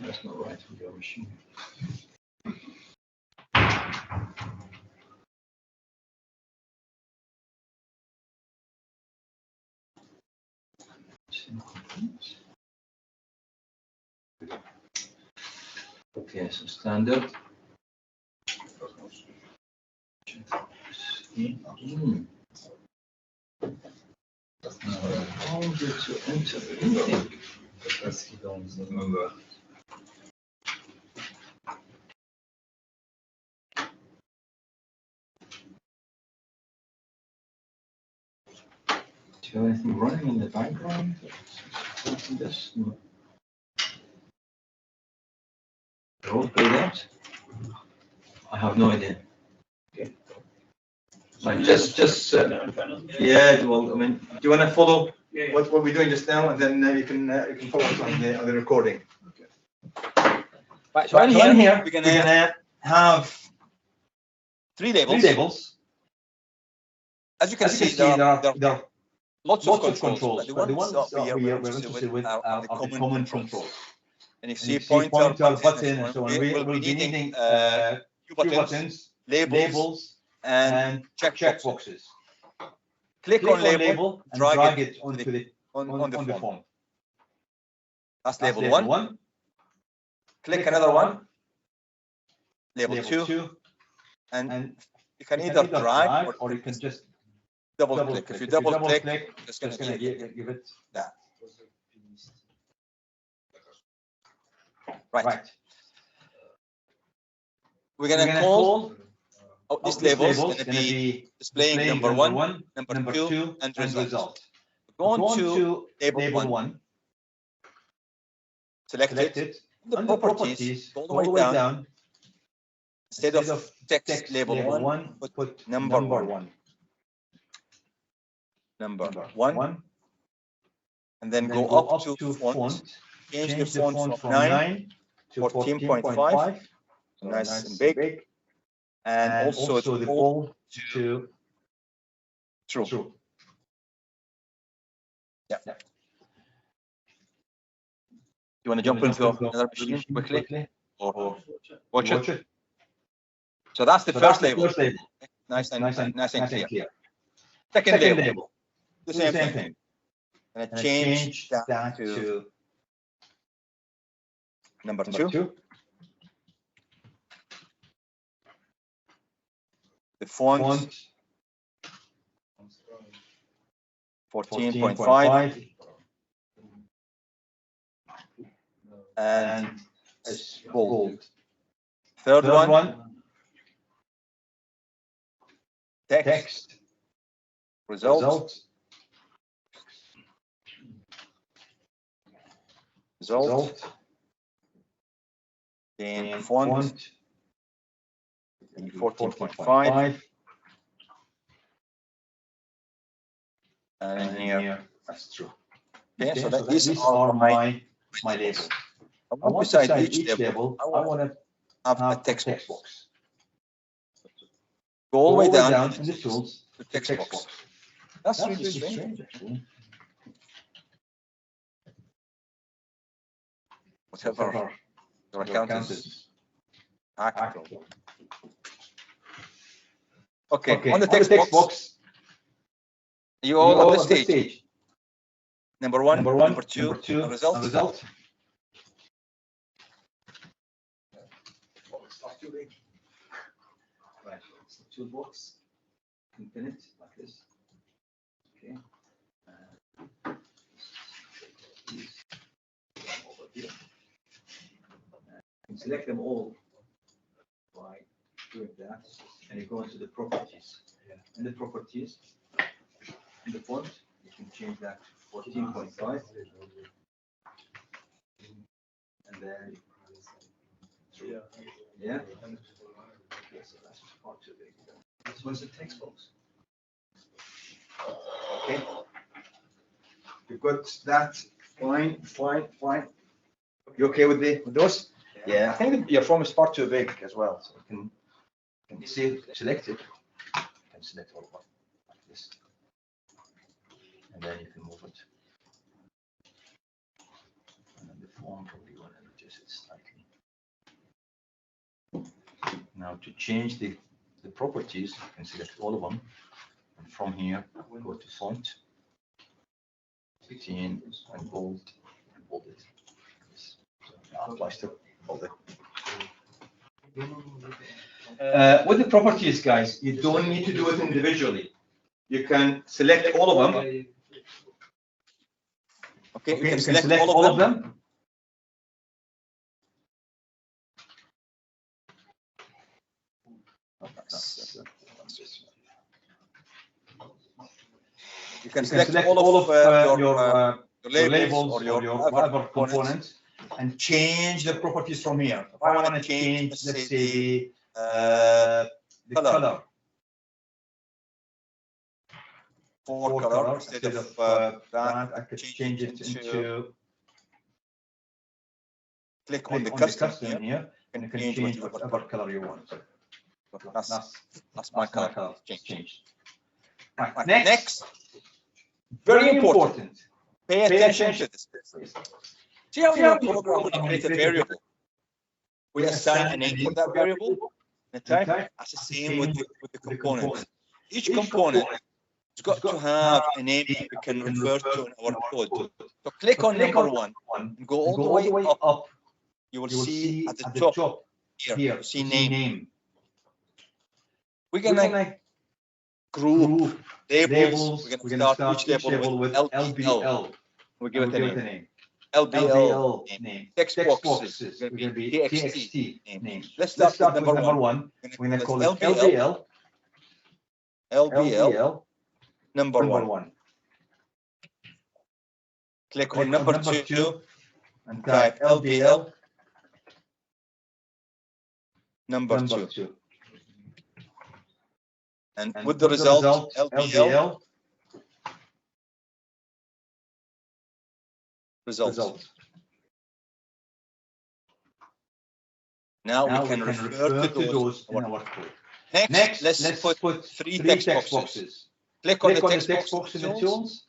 That's not right with your machine. Okay, so standard. How did you enter anything? Do you have anything running in the background? This? No. Roll play that? I have no idea. Okay. Like just yeah. Well, I mean, do you want to follow what we're doing just now, and then you can follow us on the recording. Okay. Right. So in here we're gonna have three labels. As you can see, there are lots of controls, but the ones that we are interested interested with are are the the common common controls. controls. And if And you see see pointer, button and so on, we will will be be needing few few buttons, buttons, labels, and and check check boxes. boxes. Click on label, and drag it onto the on the form. That's That's label one. Click another one, label two, and you can either drag or you can just double click. If you double click, it's just going gonna to give it that. Right. We're going to call this label is going to be displaying number one, number two, and result. Go on to label one. Select it. The properties, go all the way down. Instead of text label one, put number one. Number one. And then go up to font. Change the font from 9 to 14.5. Nice and big. And also the bold to true. Yeah. You want to jump into another machine quickly? Or watch it? So that's the first label. Nice and clear. Second label. The same thing. And I change that to number two. The font 14.5 and it's bold. Third one, text, result. Then font 14.5. And here, that's true. Okay, so these are my labels. I want beside each label, I want to have a text box. Go all the way down in the tools to text box. That's really strange, actually. Whatever your account is hacked. Okay, on the text box. You all at the stage. Number one, number two, result. Right, it's the toolbox. You can pin it like this. Okay. Over here. And select them all by doing that, and you go into the properties. And the properties. In the font, you can change that to 14.5. And then, yeah. Okay, so that's far too big. This one's the text box. Okay. You've got that. Fine. You okay with those? Yeah, I think your form is far too big as well. So you can select it. You can select all of them like this. And then you can move it. And then the form probably want to adjust it slightly. Now to change the properties, you can select all of them. And from here, we'll go to font, 15, and bold it. So that applies to all the. With the properties, guys, you don't need to do it individually. You can select all of them. Okay, you can select all of them. You can select all of your labels or your whatever components and change the properties from here. If I want to change, let's say, the color. For color, instead of that, I could change it into. Click on the custom here, and you can change whatever color you want. That's my color changed. Right. Next, Very important. Pay attention to this. See how in your program when you create a variable, we assign a name for that variable, and the type. That's the same with the components. Each component has got to have a name that we can refer to in our code. So click on number 1 and go all the way up. You will see at the top here, you see name. We're gonna group labels. We're gonna start each label with LBL. We give it a name. LBL name. Text boxes is going to be TXT name. Let's start with number 1. We're going to call it LBL number 1. Click on number 2 and type LBL number 2. And with the result LBL result. Now we can refer to those in our code. Next, let's put 3 text boxes. Click on the text box in the tools.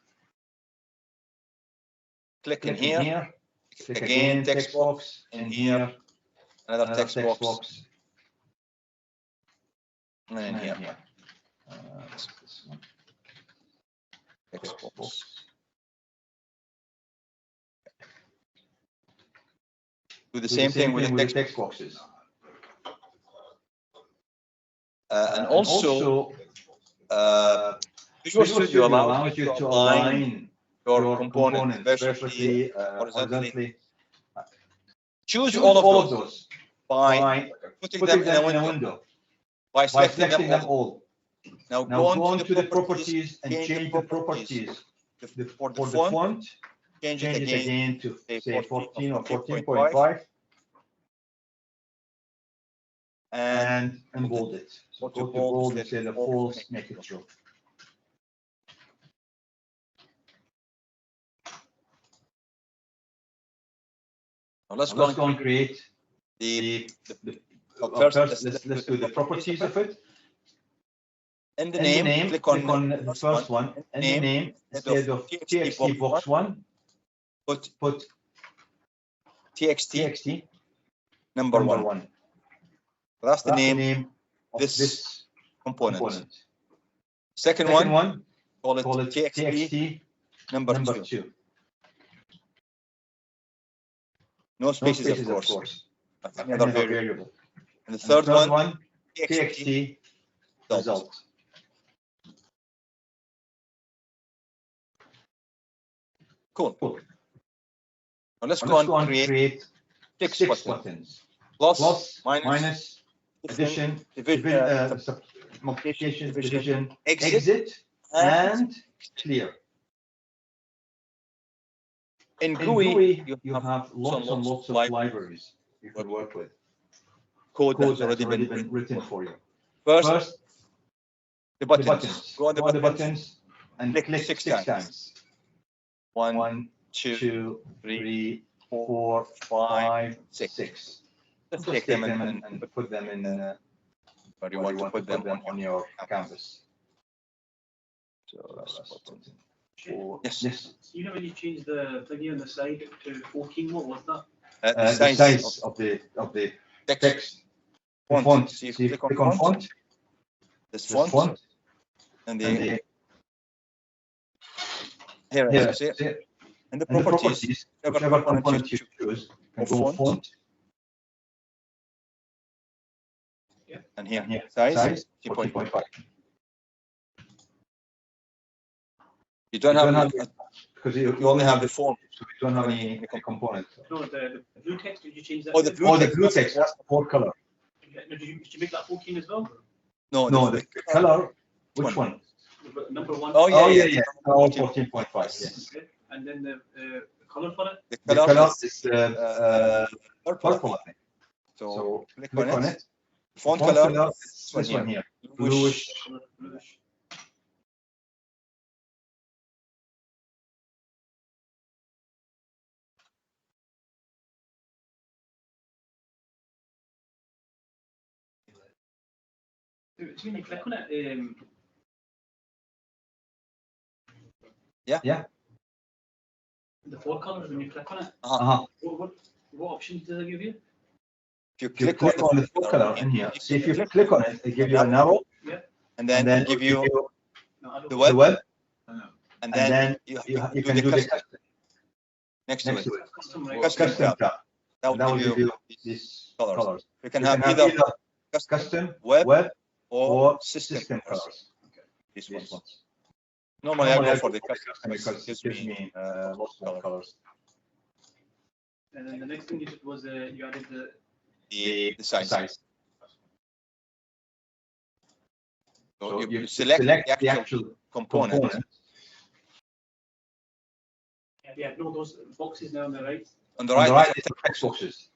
Click in here. Click again, text box. In here, another text box. And in here. This one. Text box. Do the same thing with the text boxes. And also, Visual Studio allows you to align your components vertically, horizontally. Choose all of those by putting them in a window. By selecting them all. Now go on to the properties and change the properties. For the font, change it again to say 14 or 14.5. And bold it. So go to bold and say the false, make it true. Now let's go and create first let's do the properties of it. In the name, click on the first one. In the name, instead of TXT box 1, put TXT number 1. That's the name of this component. Second one, call it TXT number 2. No spaces, of course. That's another variable. And the third one, TXT result. Cool. Now let's go and create 6 buttons. Plus, minus, addition, multiplication, division, exit, and clear. In GUI, you have lots and lots of libraries you can work with. Code that's already been written for you. First, the buttons. Go on the buttons and click 6 times. 1, 2, 3, 4, 5, 6. Let's take them and put them in where you want to put them on your canvas. So that's button 4. Yes. You know when you change the thingy on the side to 14, what was that? The size of the text. Font. So you click on font. This font. And the here, see it? And the properties, whatever component you choose, can go font. Yeah. And here, size 14.5. You don't have because you only have the font, so you don't have any components. No, the blue text, did you change that? Oh, the blue text, that's the 4 color. Did you make that 14 as well? No, the color, which one? Number 1. Oh, yeah. Oh, 14.5, yes. Okay. And then the color for it? The color is purple, I think. So click on it. Font color is this one here. Bluish. So when you click on it, The four colors, when you click on it, what options does it give you? If you If you click click on the four color in here, see if you click on it, it gives you an arrow, and then then it give you No, I don't. the the web, web, and and then then you you can do the custom custom next to next it. to it. Custom, right? Custom Custom tab. tab. That And that will will give give you you these colors. colors. You can You have can have either either custom custom, web web, or or system system colors. colors. These These ones. ones. Normally I go I for the go custom because it gives me lots more colors. And then the next thing you did was you added the size. So So you select the actual component. no, those boxes now on the right. On the On right, the right is is the text boxes.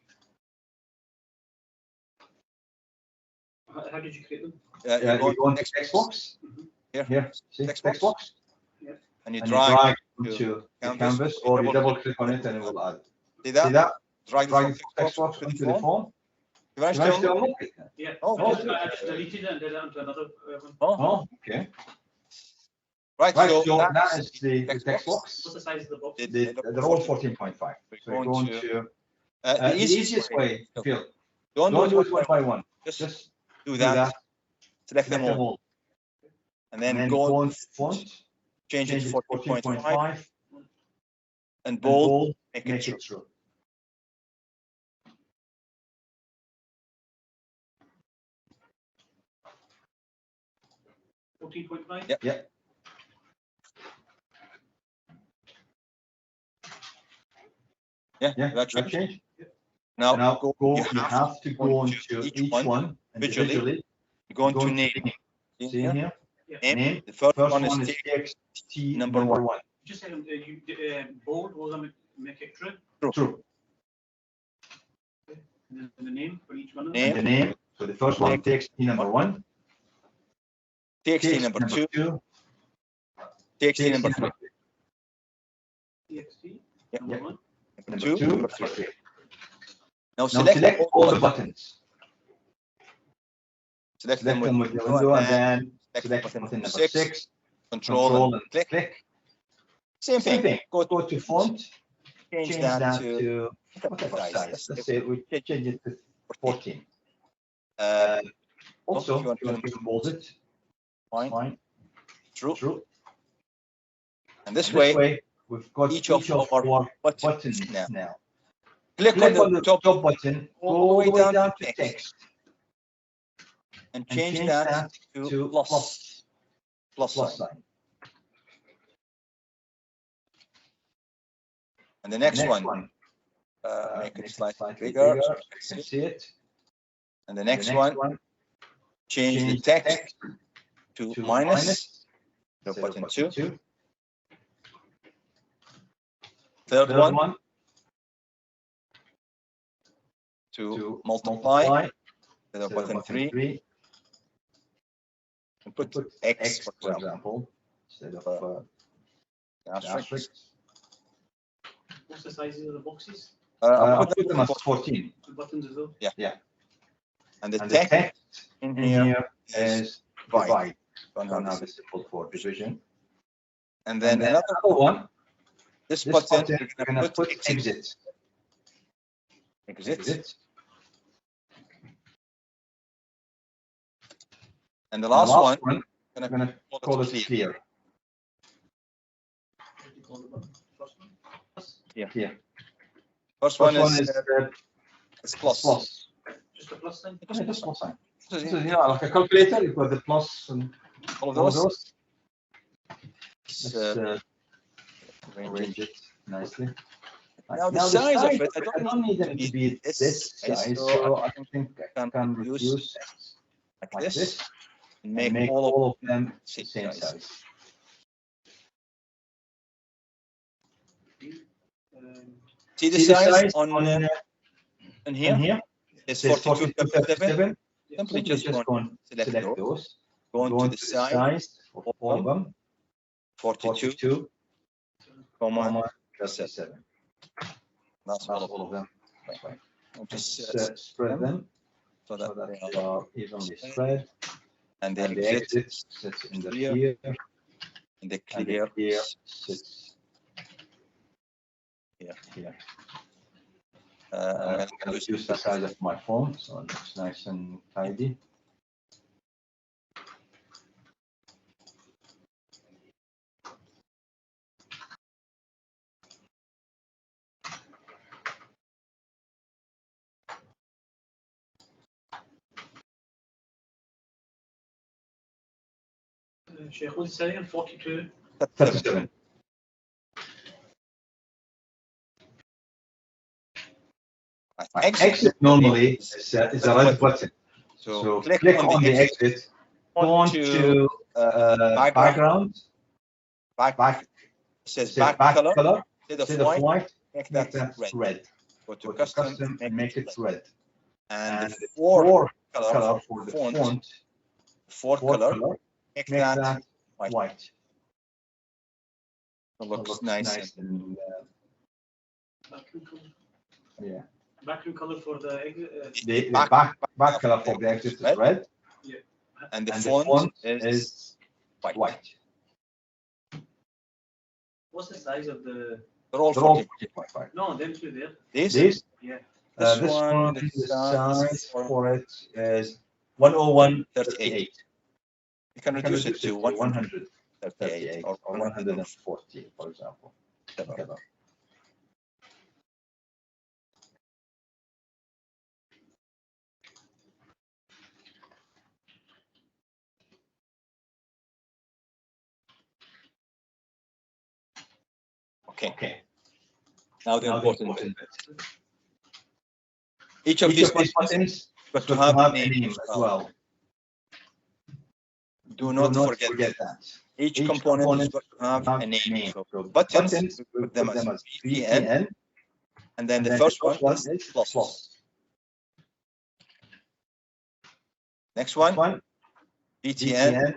How did you create them? you You go into text box. here, Here, see Text text box. box. and you And you drag. drag into the canvas, canvas, you or you double double click on it and it will add. See See that? that? Drag Drag the the text box to into the the form. form. You managed You managed to to unlock it. Yeah. Oh, I just deleted it and did it onto another one. Oh, okay. right. Right, So so that that's is the text text What's box. the size of the box? They're all 14.5. So you're going to, the the easiest way, Phil, Don't don't do do it one by one. Just Just do do that. that, Select them select them all, all. and And then then go go on font, change it change to it to 14.5 14.5, and and bold. bold, Make make it it true. Yeah. 14.5? Yep. Yeah. Yeah, Yeah, that that changed. changed. Now, Now go, go, you you have to go into each one visually. individually. go into Go into name. See See in here? here? Name. Name. The first First one is one is TXT TXT number number one. one. Just a second, bold, was that make it true? True. And the name for each one of them? Name. And the name, so the first one, TXT number one. TXT number two. TXT number three. TXT, Yeah. number one. Number Number two. two. Number three. Number three. Now Now select select all the buttons. Select Select them them with the window and then select button number 6. Control and click. Click. Same thing. Go to font. Change Change that that to to whatever size. Let's say we change it to 14. Also, if you want if you want to bold it, fine. fine. True. And This this way, way, we've got each each of of our our buttons buttons now. now. click Click on the top button, all the way down to to text, and and change that to plus sign. sign. And the next one, make it slightly bigger, so you can see it. and the next one, change the text to minus, so button 2. Third one, to multiply, so button 3, and put X, for example, instead of asterisk. What's the sizes of the boxes? I'll put them as 14. The buttons as well? Yeah. And the And text in in here here is divide. Don't Don't have have this. it simple for division. And then And another one, this this button, button, we're we're gonna gonna put put exit. And the The last one, one, gonna we're gonna call it clear. What do you call the button? First one? Here. First First one one is is plus. plus. Just a plus sign? Yeah, just plus sign. This is This is, you know, like a calculator, you've got the plus and all of all those. those. Let's, Let's arrange arrange it nicely. Now the size of it, I I don't need them to be this size, so I think I can reduce like like this, this and and make all of them same the same size. size. See the See the size on in here? here? It's It says 42, 37. 37. Simply just go and select select those. those. Go into the size, of all of them. 42, comma, 37. that's That's all all of of them. them. I'll Just just spread them so so that that they they are, are evenly spread. and And the the exit exit sits in the here. here. And the and clear the clear sits here. here. I'm I'm gonna gonna reduce the size of my font so it looks nice and tidy. Sheikh, what's the saying? 42? 37. Exit normally is a red button. So click on the exit, go on to background, back, says back color, instead of white, make that red. Go to Go to custom, custom and make it red. and the the four color for the font, color, make that white. It looks nice. And, Background color. yeah. Background color for the exit. The back color for the exit is red. Yeah. And the And font is white. What's the size of the? They're all They're all 40.5. No, them two there. These? Yeah. This one, the size for it is 101.38. You can reduce it to 138 138 or or 140, for example. whatever. Okay. Now the important bit. Each of these buttons got to have a name as well. Do not forget that. Each component is got to have a name. So buttons, we put them as BTN, and then the first one is plus. Next one, BTN,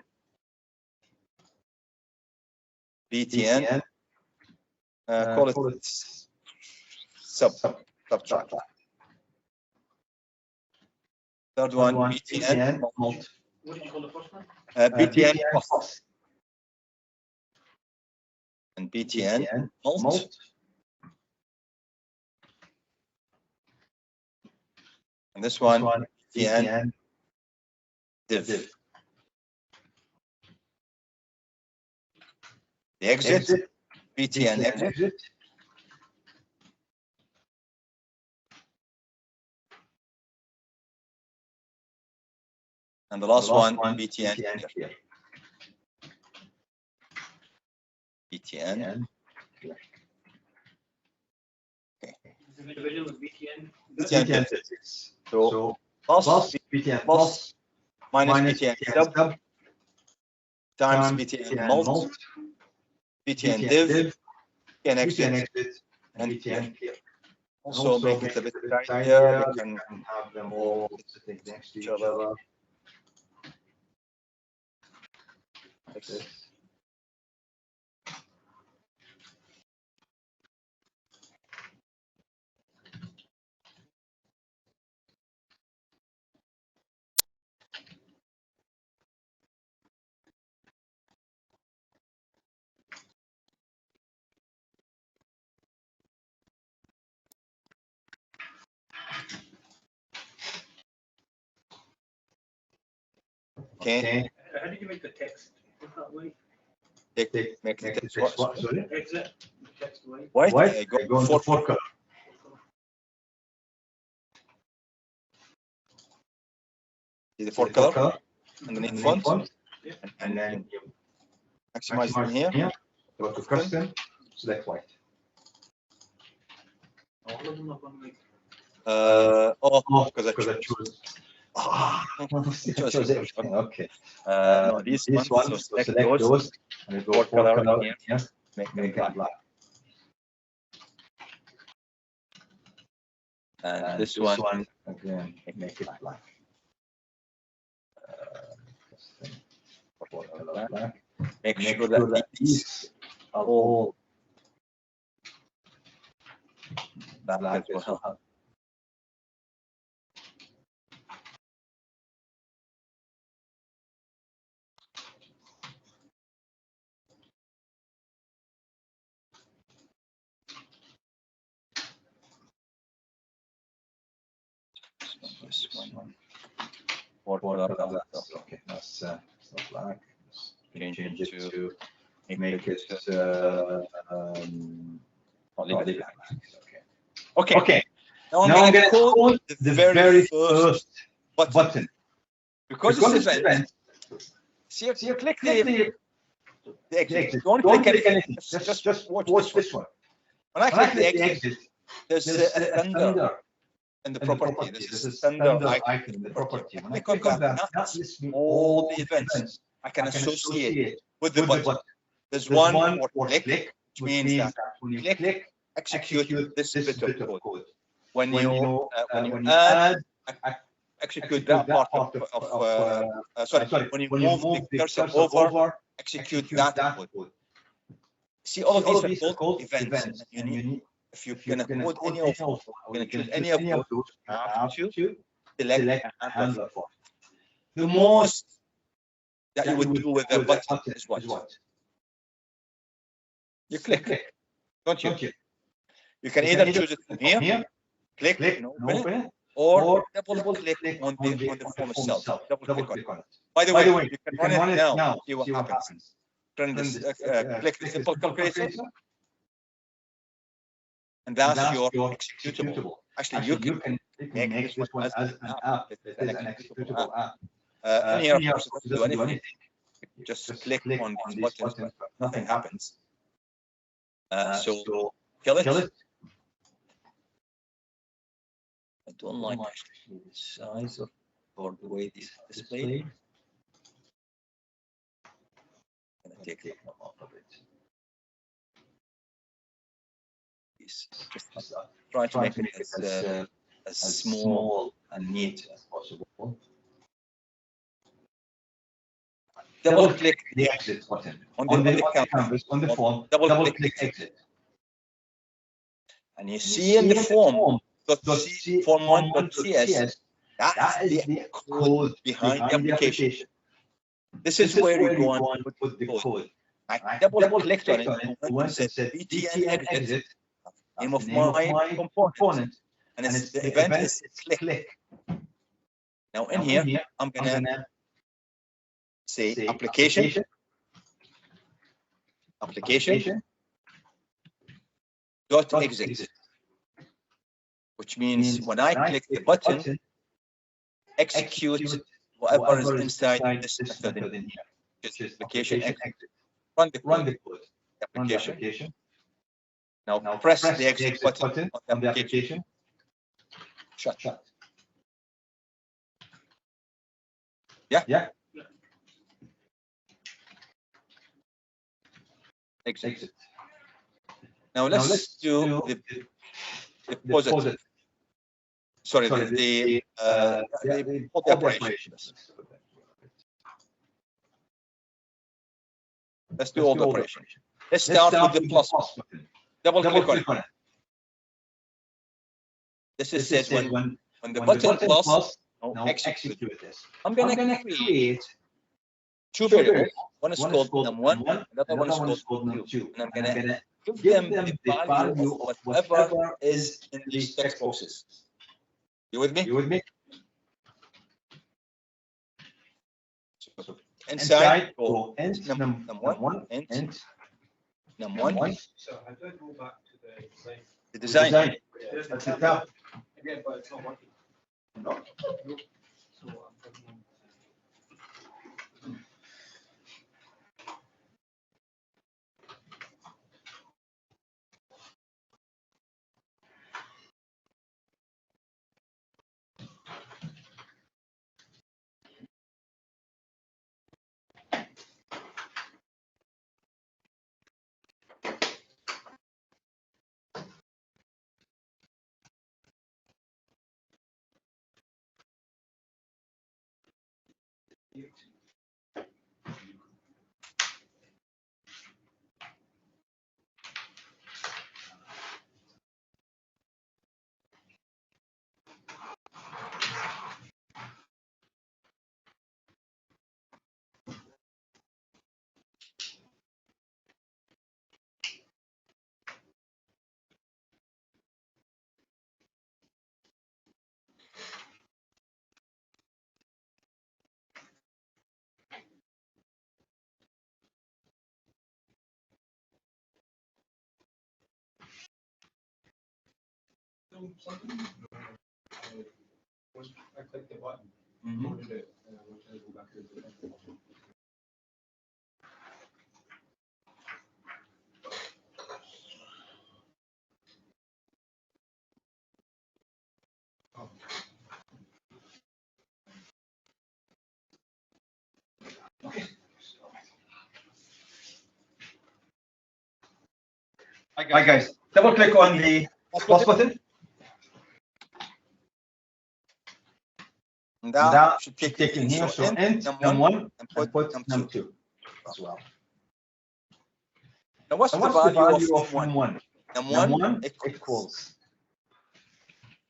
call it subtract. Third one, BTN, What did you call the first one? BTN plus. And BTN mult. And this one, BTN div. The exit, BTN exit. And the last one, BTN here. BTN. Okay. The division was BTN. BTN. So plus BTN plus minus BTN sub times BTN mult, BTN div, BTN exit, and BTN clear. Also make it a bit tidier. We can have them all sitting next to each other. Like this. Okay. How did you make the text? Look that way. Make the text what? Sorry? Exit. Text white. white. Go into four color. See the four color underneath font, Yeah. And then you maximize from here. Go to custom, select white. All of them are going to make. Because I chose. chose Chose everything. Okay. no, this one. So select those. And you go Four four color color here. here. Make Make them it black. and this one again, make it black. Black. make sure that these are all black as well. this one. Okay, that's not black. Change it to Make it leave it. black. Okay. Okay. Now I'm Now I'm gonna going to code code the very first button. Because Because this this event, see, you click the exit. Don't click anything. Just watch this one. When I click the exit, there's a thunder in the property. This is thunder icon in the property. When I click on that lists me all the events I can associate with the button. There's one for click, which means that when you click, execute this bit of code. When you add, execute that part of sorry, when you move the cursor over, execute that code. See, all of these are called events. And you need, if you're gonna code any of them, you're gonna choose any of those, you have to select a handler for. The most that you would do with a button is what? You click, don't you? You can either choose it from here, click and open it, or double click on the form itself. Double click on it. By the way, you can run it now. See what happens. Run this. Click the simple calculator, and that's your executable. Actually, you can make this one as an app. It's an executable app. And here, of course, it doesn't do anything. Just click on these buttons, but nothing happens. So kill it. I don't like actually the size of or the way this is displayed. I'm gonna take it off of it. Just try to make it as small and neat as possible. Double click the exit button on the canvas, on the form. Double click exit. And you see in the form form1.cs, that is the code behind the application. This is where you go and put the code. I double clicked on it, went and said btn exit, name of my component, and the event is click. Now in here, I'm gonna say application, dot exit, which means when I click the button, execute whatever is inside this method in here. Just application exit. Run the code. Application. Now press the exit button on the application. Shut. Yeah. Exit. Now let's do the deposit. Sorry, the operation. Let's do all the operation. Let's start with the plus button. Double click on it. This is says when the button plus, now execute this. I'm gonna create two variables. One is called num1, another one is called num2. And I'm gonna give them the value of whatever is in these text boxes. You with me? So inside go int num1, int num1. So how do I go back to The design. That's the tab. Again, but it's not working. No. So I'm putting I clicked the button, Mhm. loaded it, and I was trying to go back to the. Hi guys, double click on the plus button. And That that should take in here. So int num1 num1 and and put put num2 num2 as well. Now what's And the what's the value of value of num1? num1? num1 Num1 equals. equals.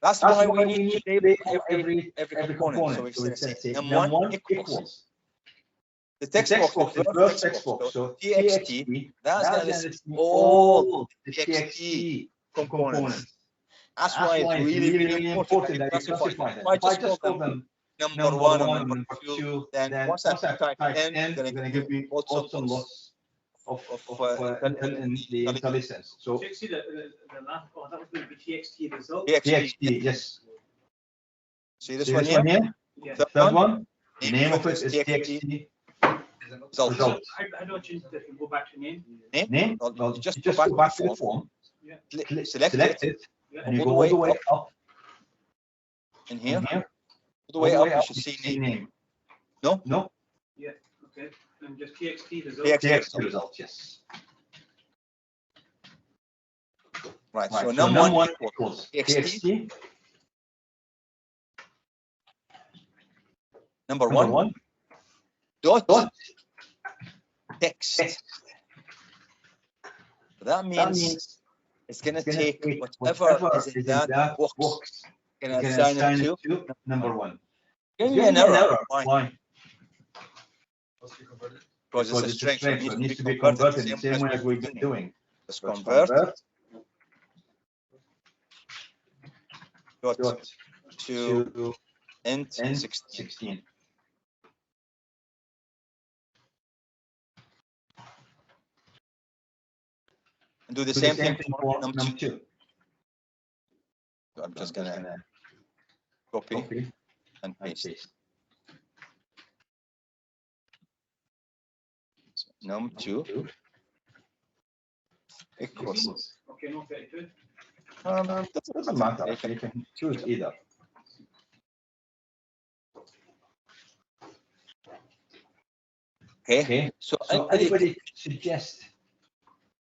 That's That's why we need to label every every component. So component. we So say it's gonna say num1 num1 equals. equals. The The text box box is is verb text box. So txt, that's gonna gonna list list all the txt components. components. That's why it's really important that you classify them. If I just call them number one or number two, then once I type in, it's gonna give me lots and lots of in the IntelliSense. So See the last, oh, that was going to be TXT result. TXT, yes. See this See one this here? one here? Yeah. Third one. The name of it is TXT Results. result. How do I change that? Go back to name. Name? Well, Well, you just just go go back back to to the the form, form, select it, Yeah. and you all go the all the way way up in here, in here. all the way up, you should see name. No? No, Yeah. Okay. And just TXT result. TXT result, yes. Right, Right, so so num1 num1 equals equals txt, TXT number number one, one dot dot text. text. So that That means means it's gonna it's gonna take take whatever is in that box, box. and It's gonna assign assign it it to to number one. give me an error. Why? Why? Because it's a string, so so it needs to be converted the same way as we've been doing. Let's So it's convert dot dot to to int N 16. 16. And do the Do same thing for num2. num2. So I'm just gonna copy and paste. So num2 equals. Okay, no 32. Doesn't matter. You can choose either. Okay. So anybody suggest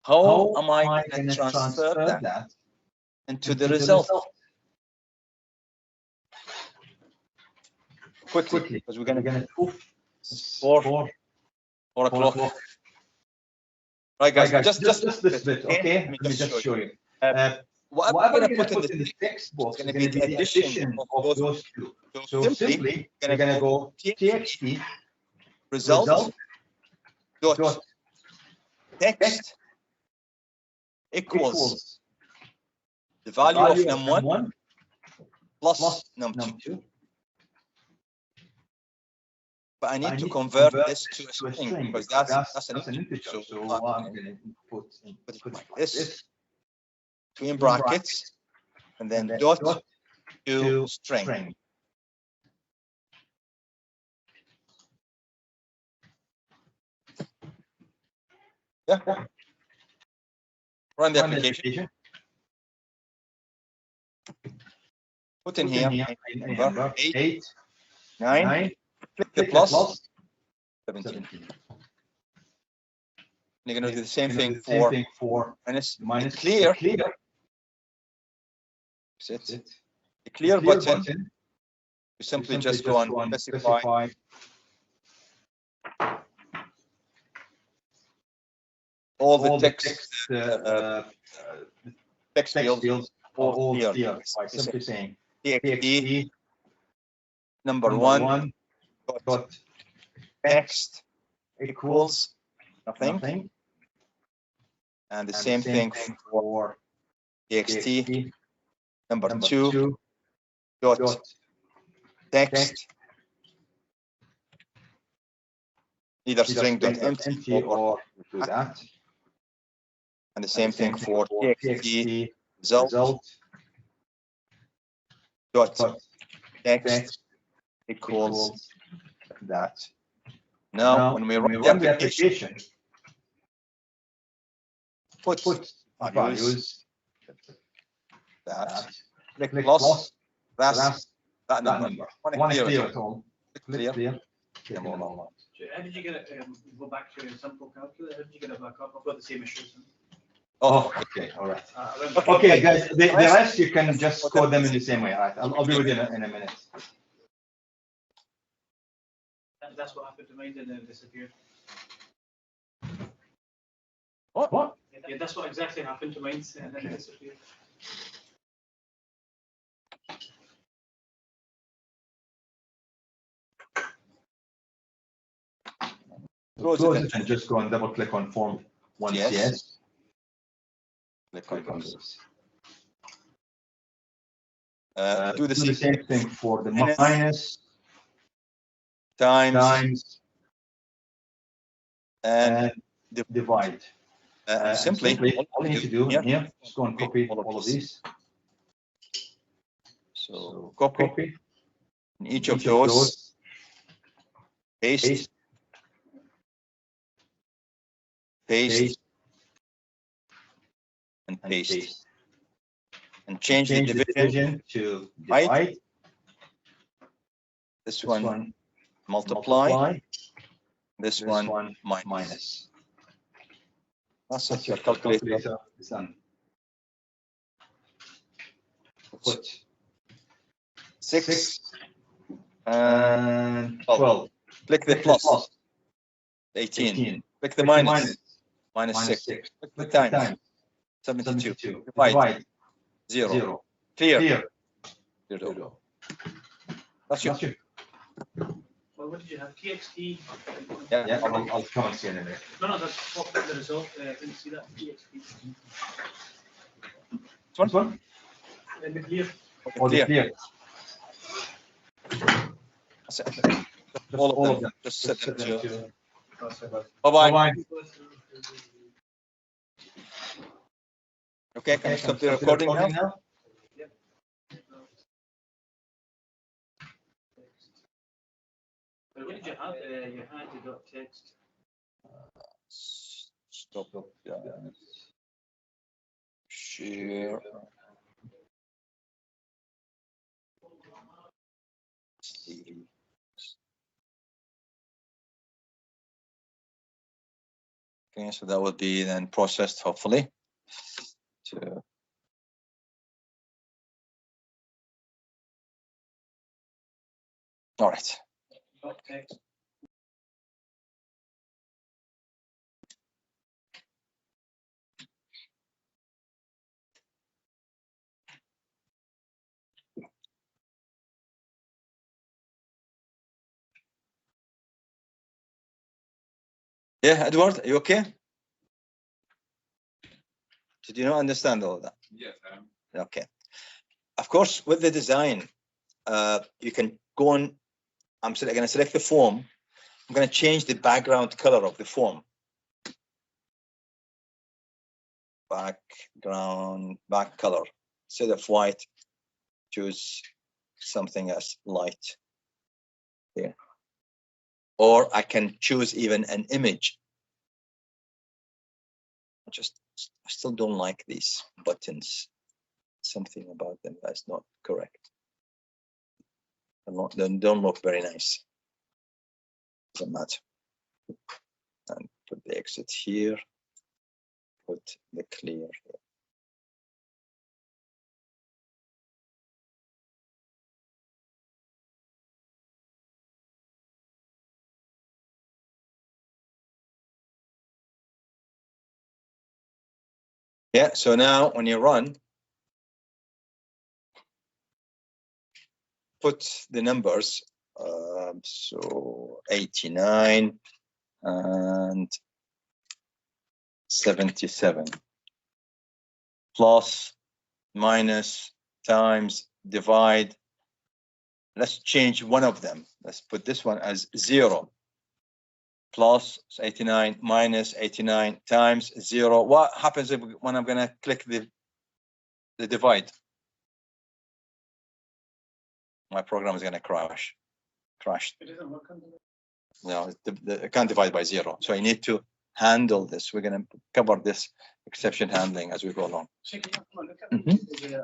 how am I going going to to transfer that into the the result? Quickly, quickly, because we're going to go 4 o'clock. Right, guys, just this bit, okay? Let me Let me just show you. What I'm going to put in the text box is is going to be the addition of those two. So simply, you're going to go txt result dot text equals the value of num1 plus num2. But I need to convert this to a string because that's an integer. So I'm going to put it like this, between brackets, and then dot to string. Yeah. Run the application. Put in here number 8, 9, click the plus 17. You're going to do the same thing for minus clear. That's it. The clear button, you simply just go and specify all the text fields all clear by simply saying txt number one dot text equals nothing, and the same thing for txt number two dot text either string.empty or do that, and the same thing for txt result dot Dot text text equals equals that. now when we run the application, put values that click plus that's that number. One is clear at all. Clear. Clear. How did you get it? Go back to a simple calculator. How did you get it back up? I've got the same issues. Oh, Okay, all right. Okay. Okay, guys, the rest you can just code them in the same way, all right? I'll be with you in a minute. That's what happened to mine, and then it disappeared. What? Yeah, that's what exactly happened to mine, and then it disappeared. Close it and just go and double click on form 1CS. Click on this. Do the same thing for the minus times and divide. simply all you need to do here is go and copy all of these. So copy in each of those, paste, and paste. And change the division to right. divide. This one multiply. This one minus. That's what your calculator is done. Put 6 and 12. Click the plus. 18. Click the minus. Minus 6. Click the times. 72. Divide. 0. Clear. That's your. Well, what did you have? TXT? Yeah, I'll come and see in a minute. No, that's what the result. I didn't see that. TXT. Which one? In the clear. Clear. All of them. Just set them to. Bye-bye. Okay, can you stop the recording now? What did you have? You had the dot text. Stop. Share. Okay, so that will be then processed hopefully. All right. Okay. Yeah, Edward, are you okay? Did you not understand all of that? Yes, I am. Okay. Of course, with the design, you can go on. I'm going to select the form. I'm going to change the background color of the form. Back color. Instead of white, choose something as light here. Or I can choose even an image. I still don't like these buttons. Something about them that's not correct. They don't look very nice. Doesn't matter. And put the exit here. Put the clear here. Yeah, so now when you run, put the numbers, so 89 and 77, plus, minus, times, divide. Let's change one of them. Let's put this one as 0. Plus 89 minus 89 times 0. What happens when I'm going to click the divide? my program is going to crash. It doesn't work on the. No, it can't divide by 0. So I need to handle this. We're going to cover this exception handling as we go along. Check it out. Come on, look at it.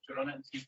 To run it and see if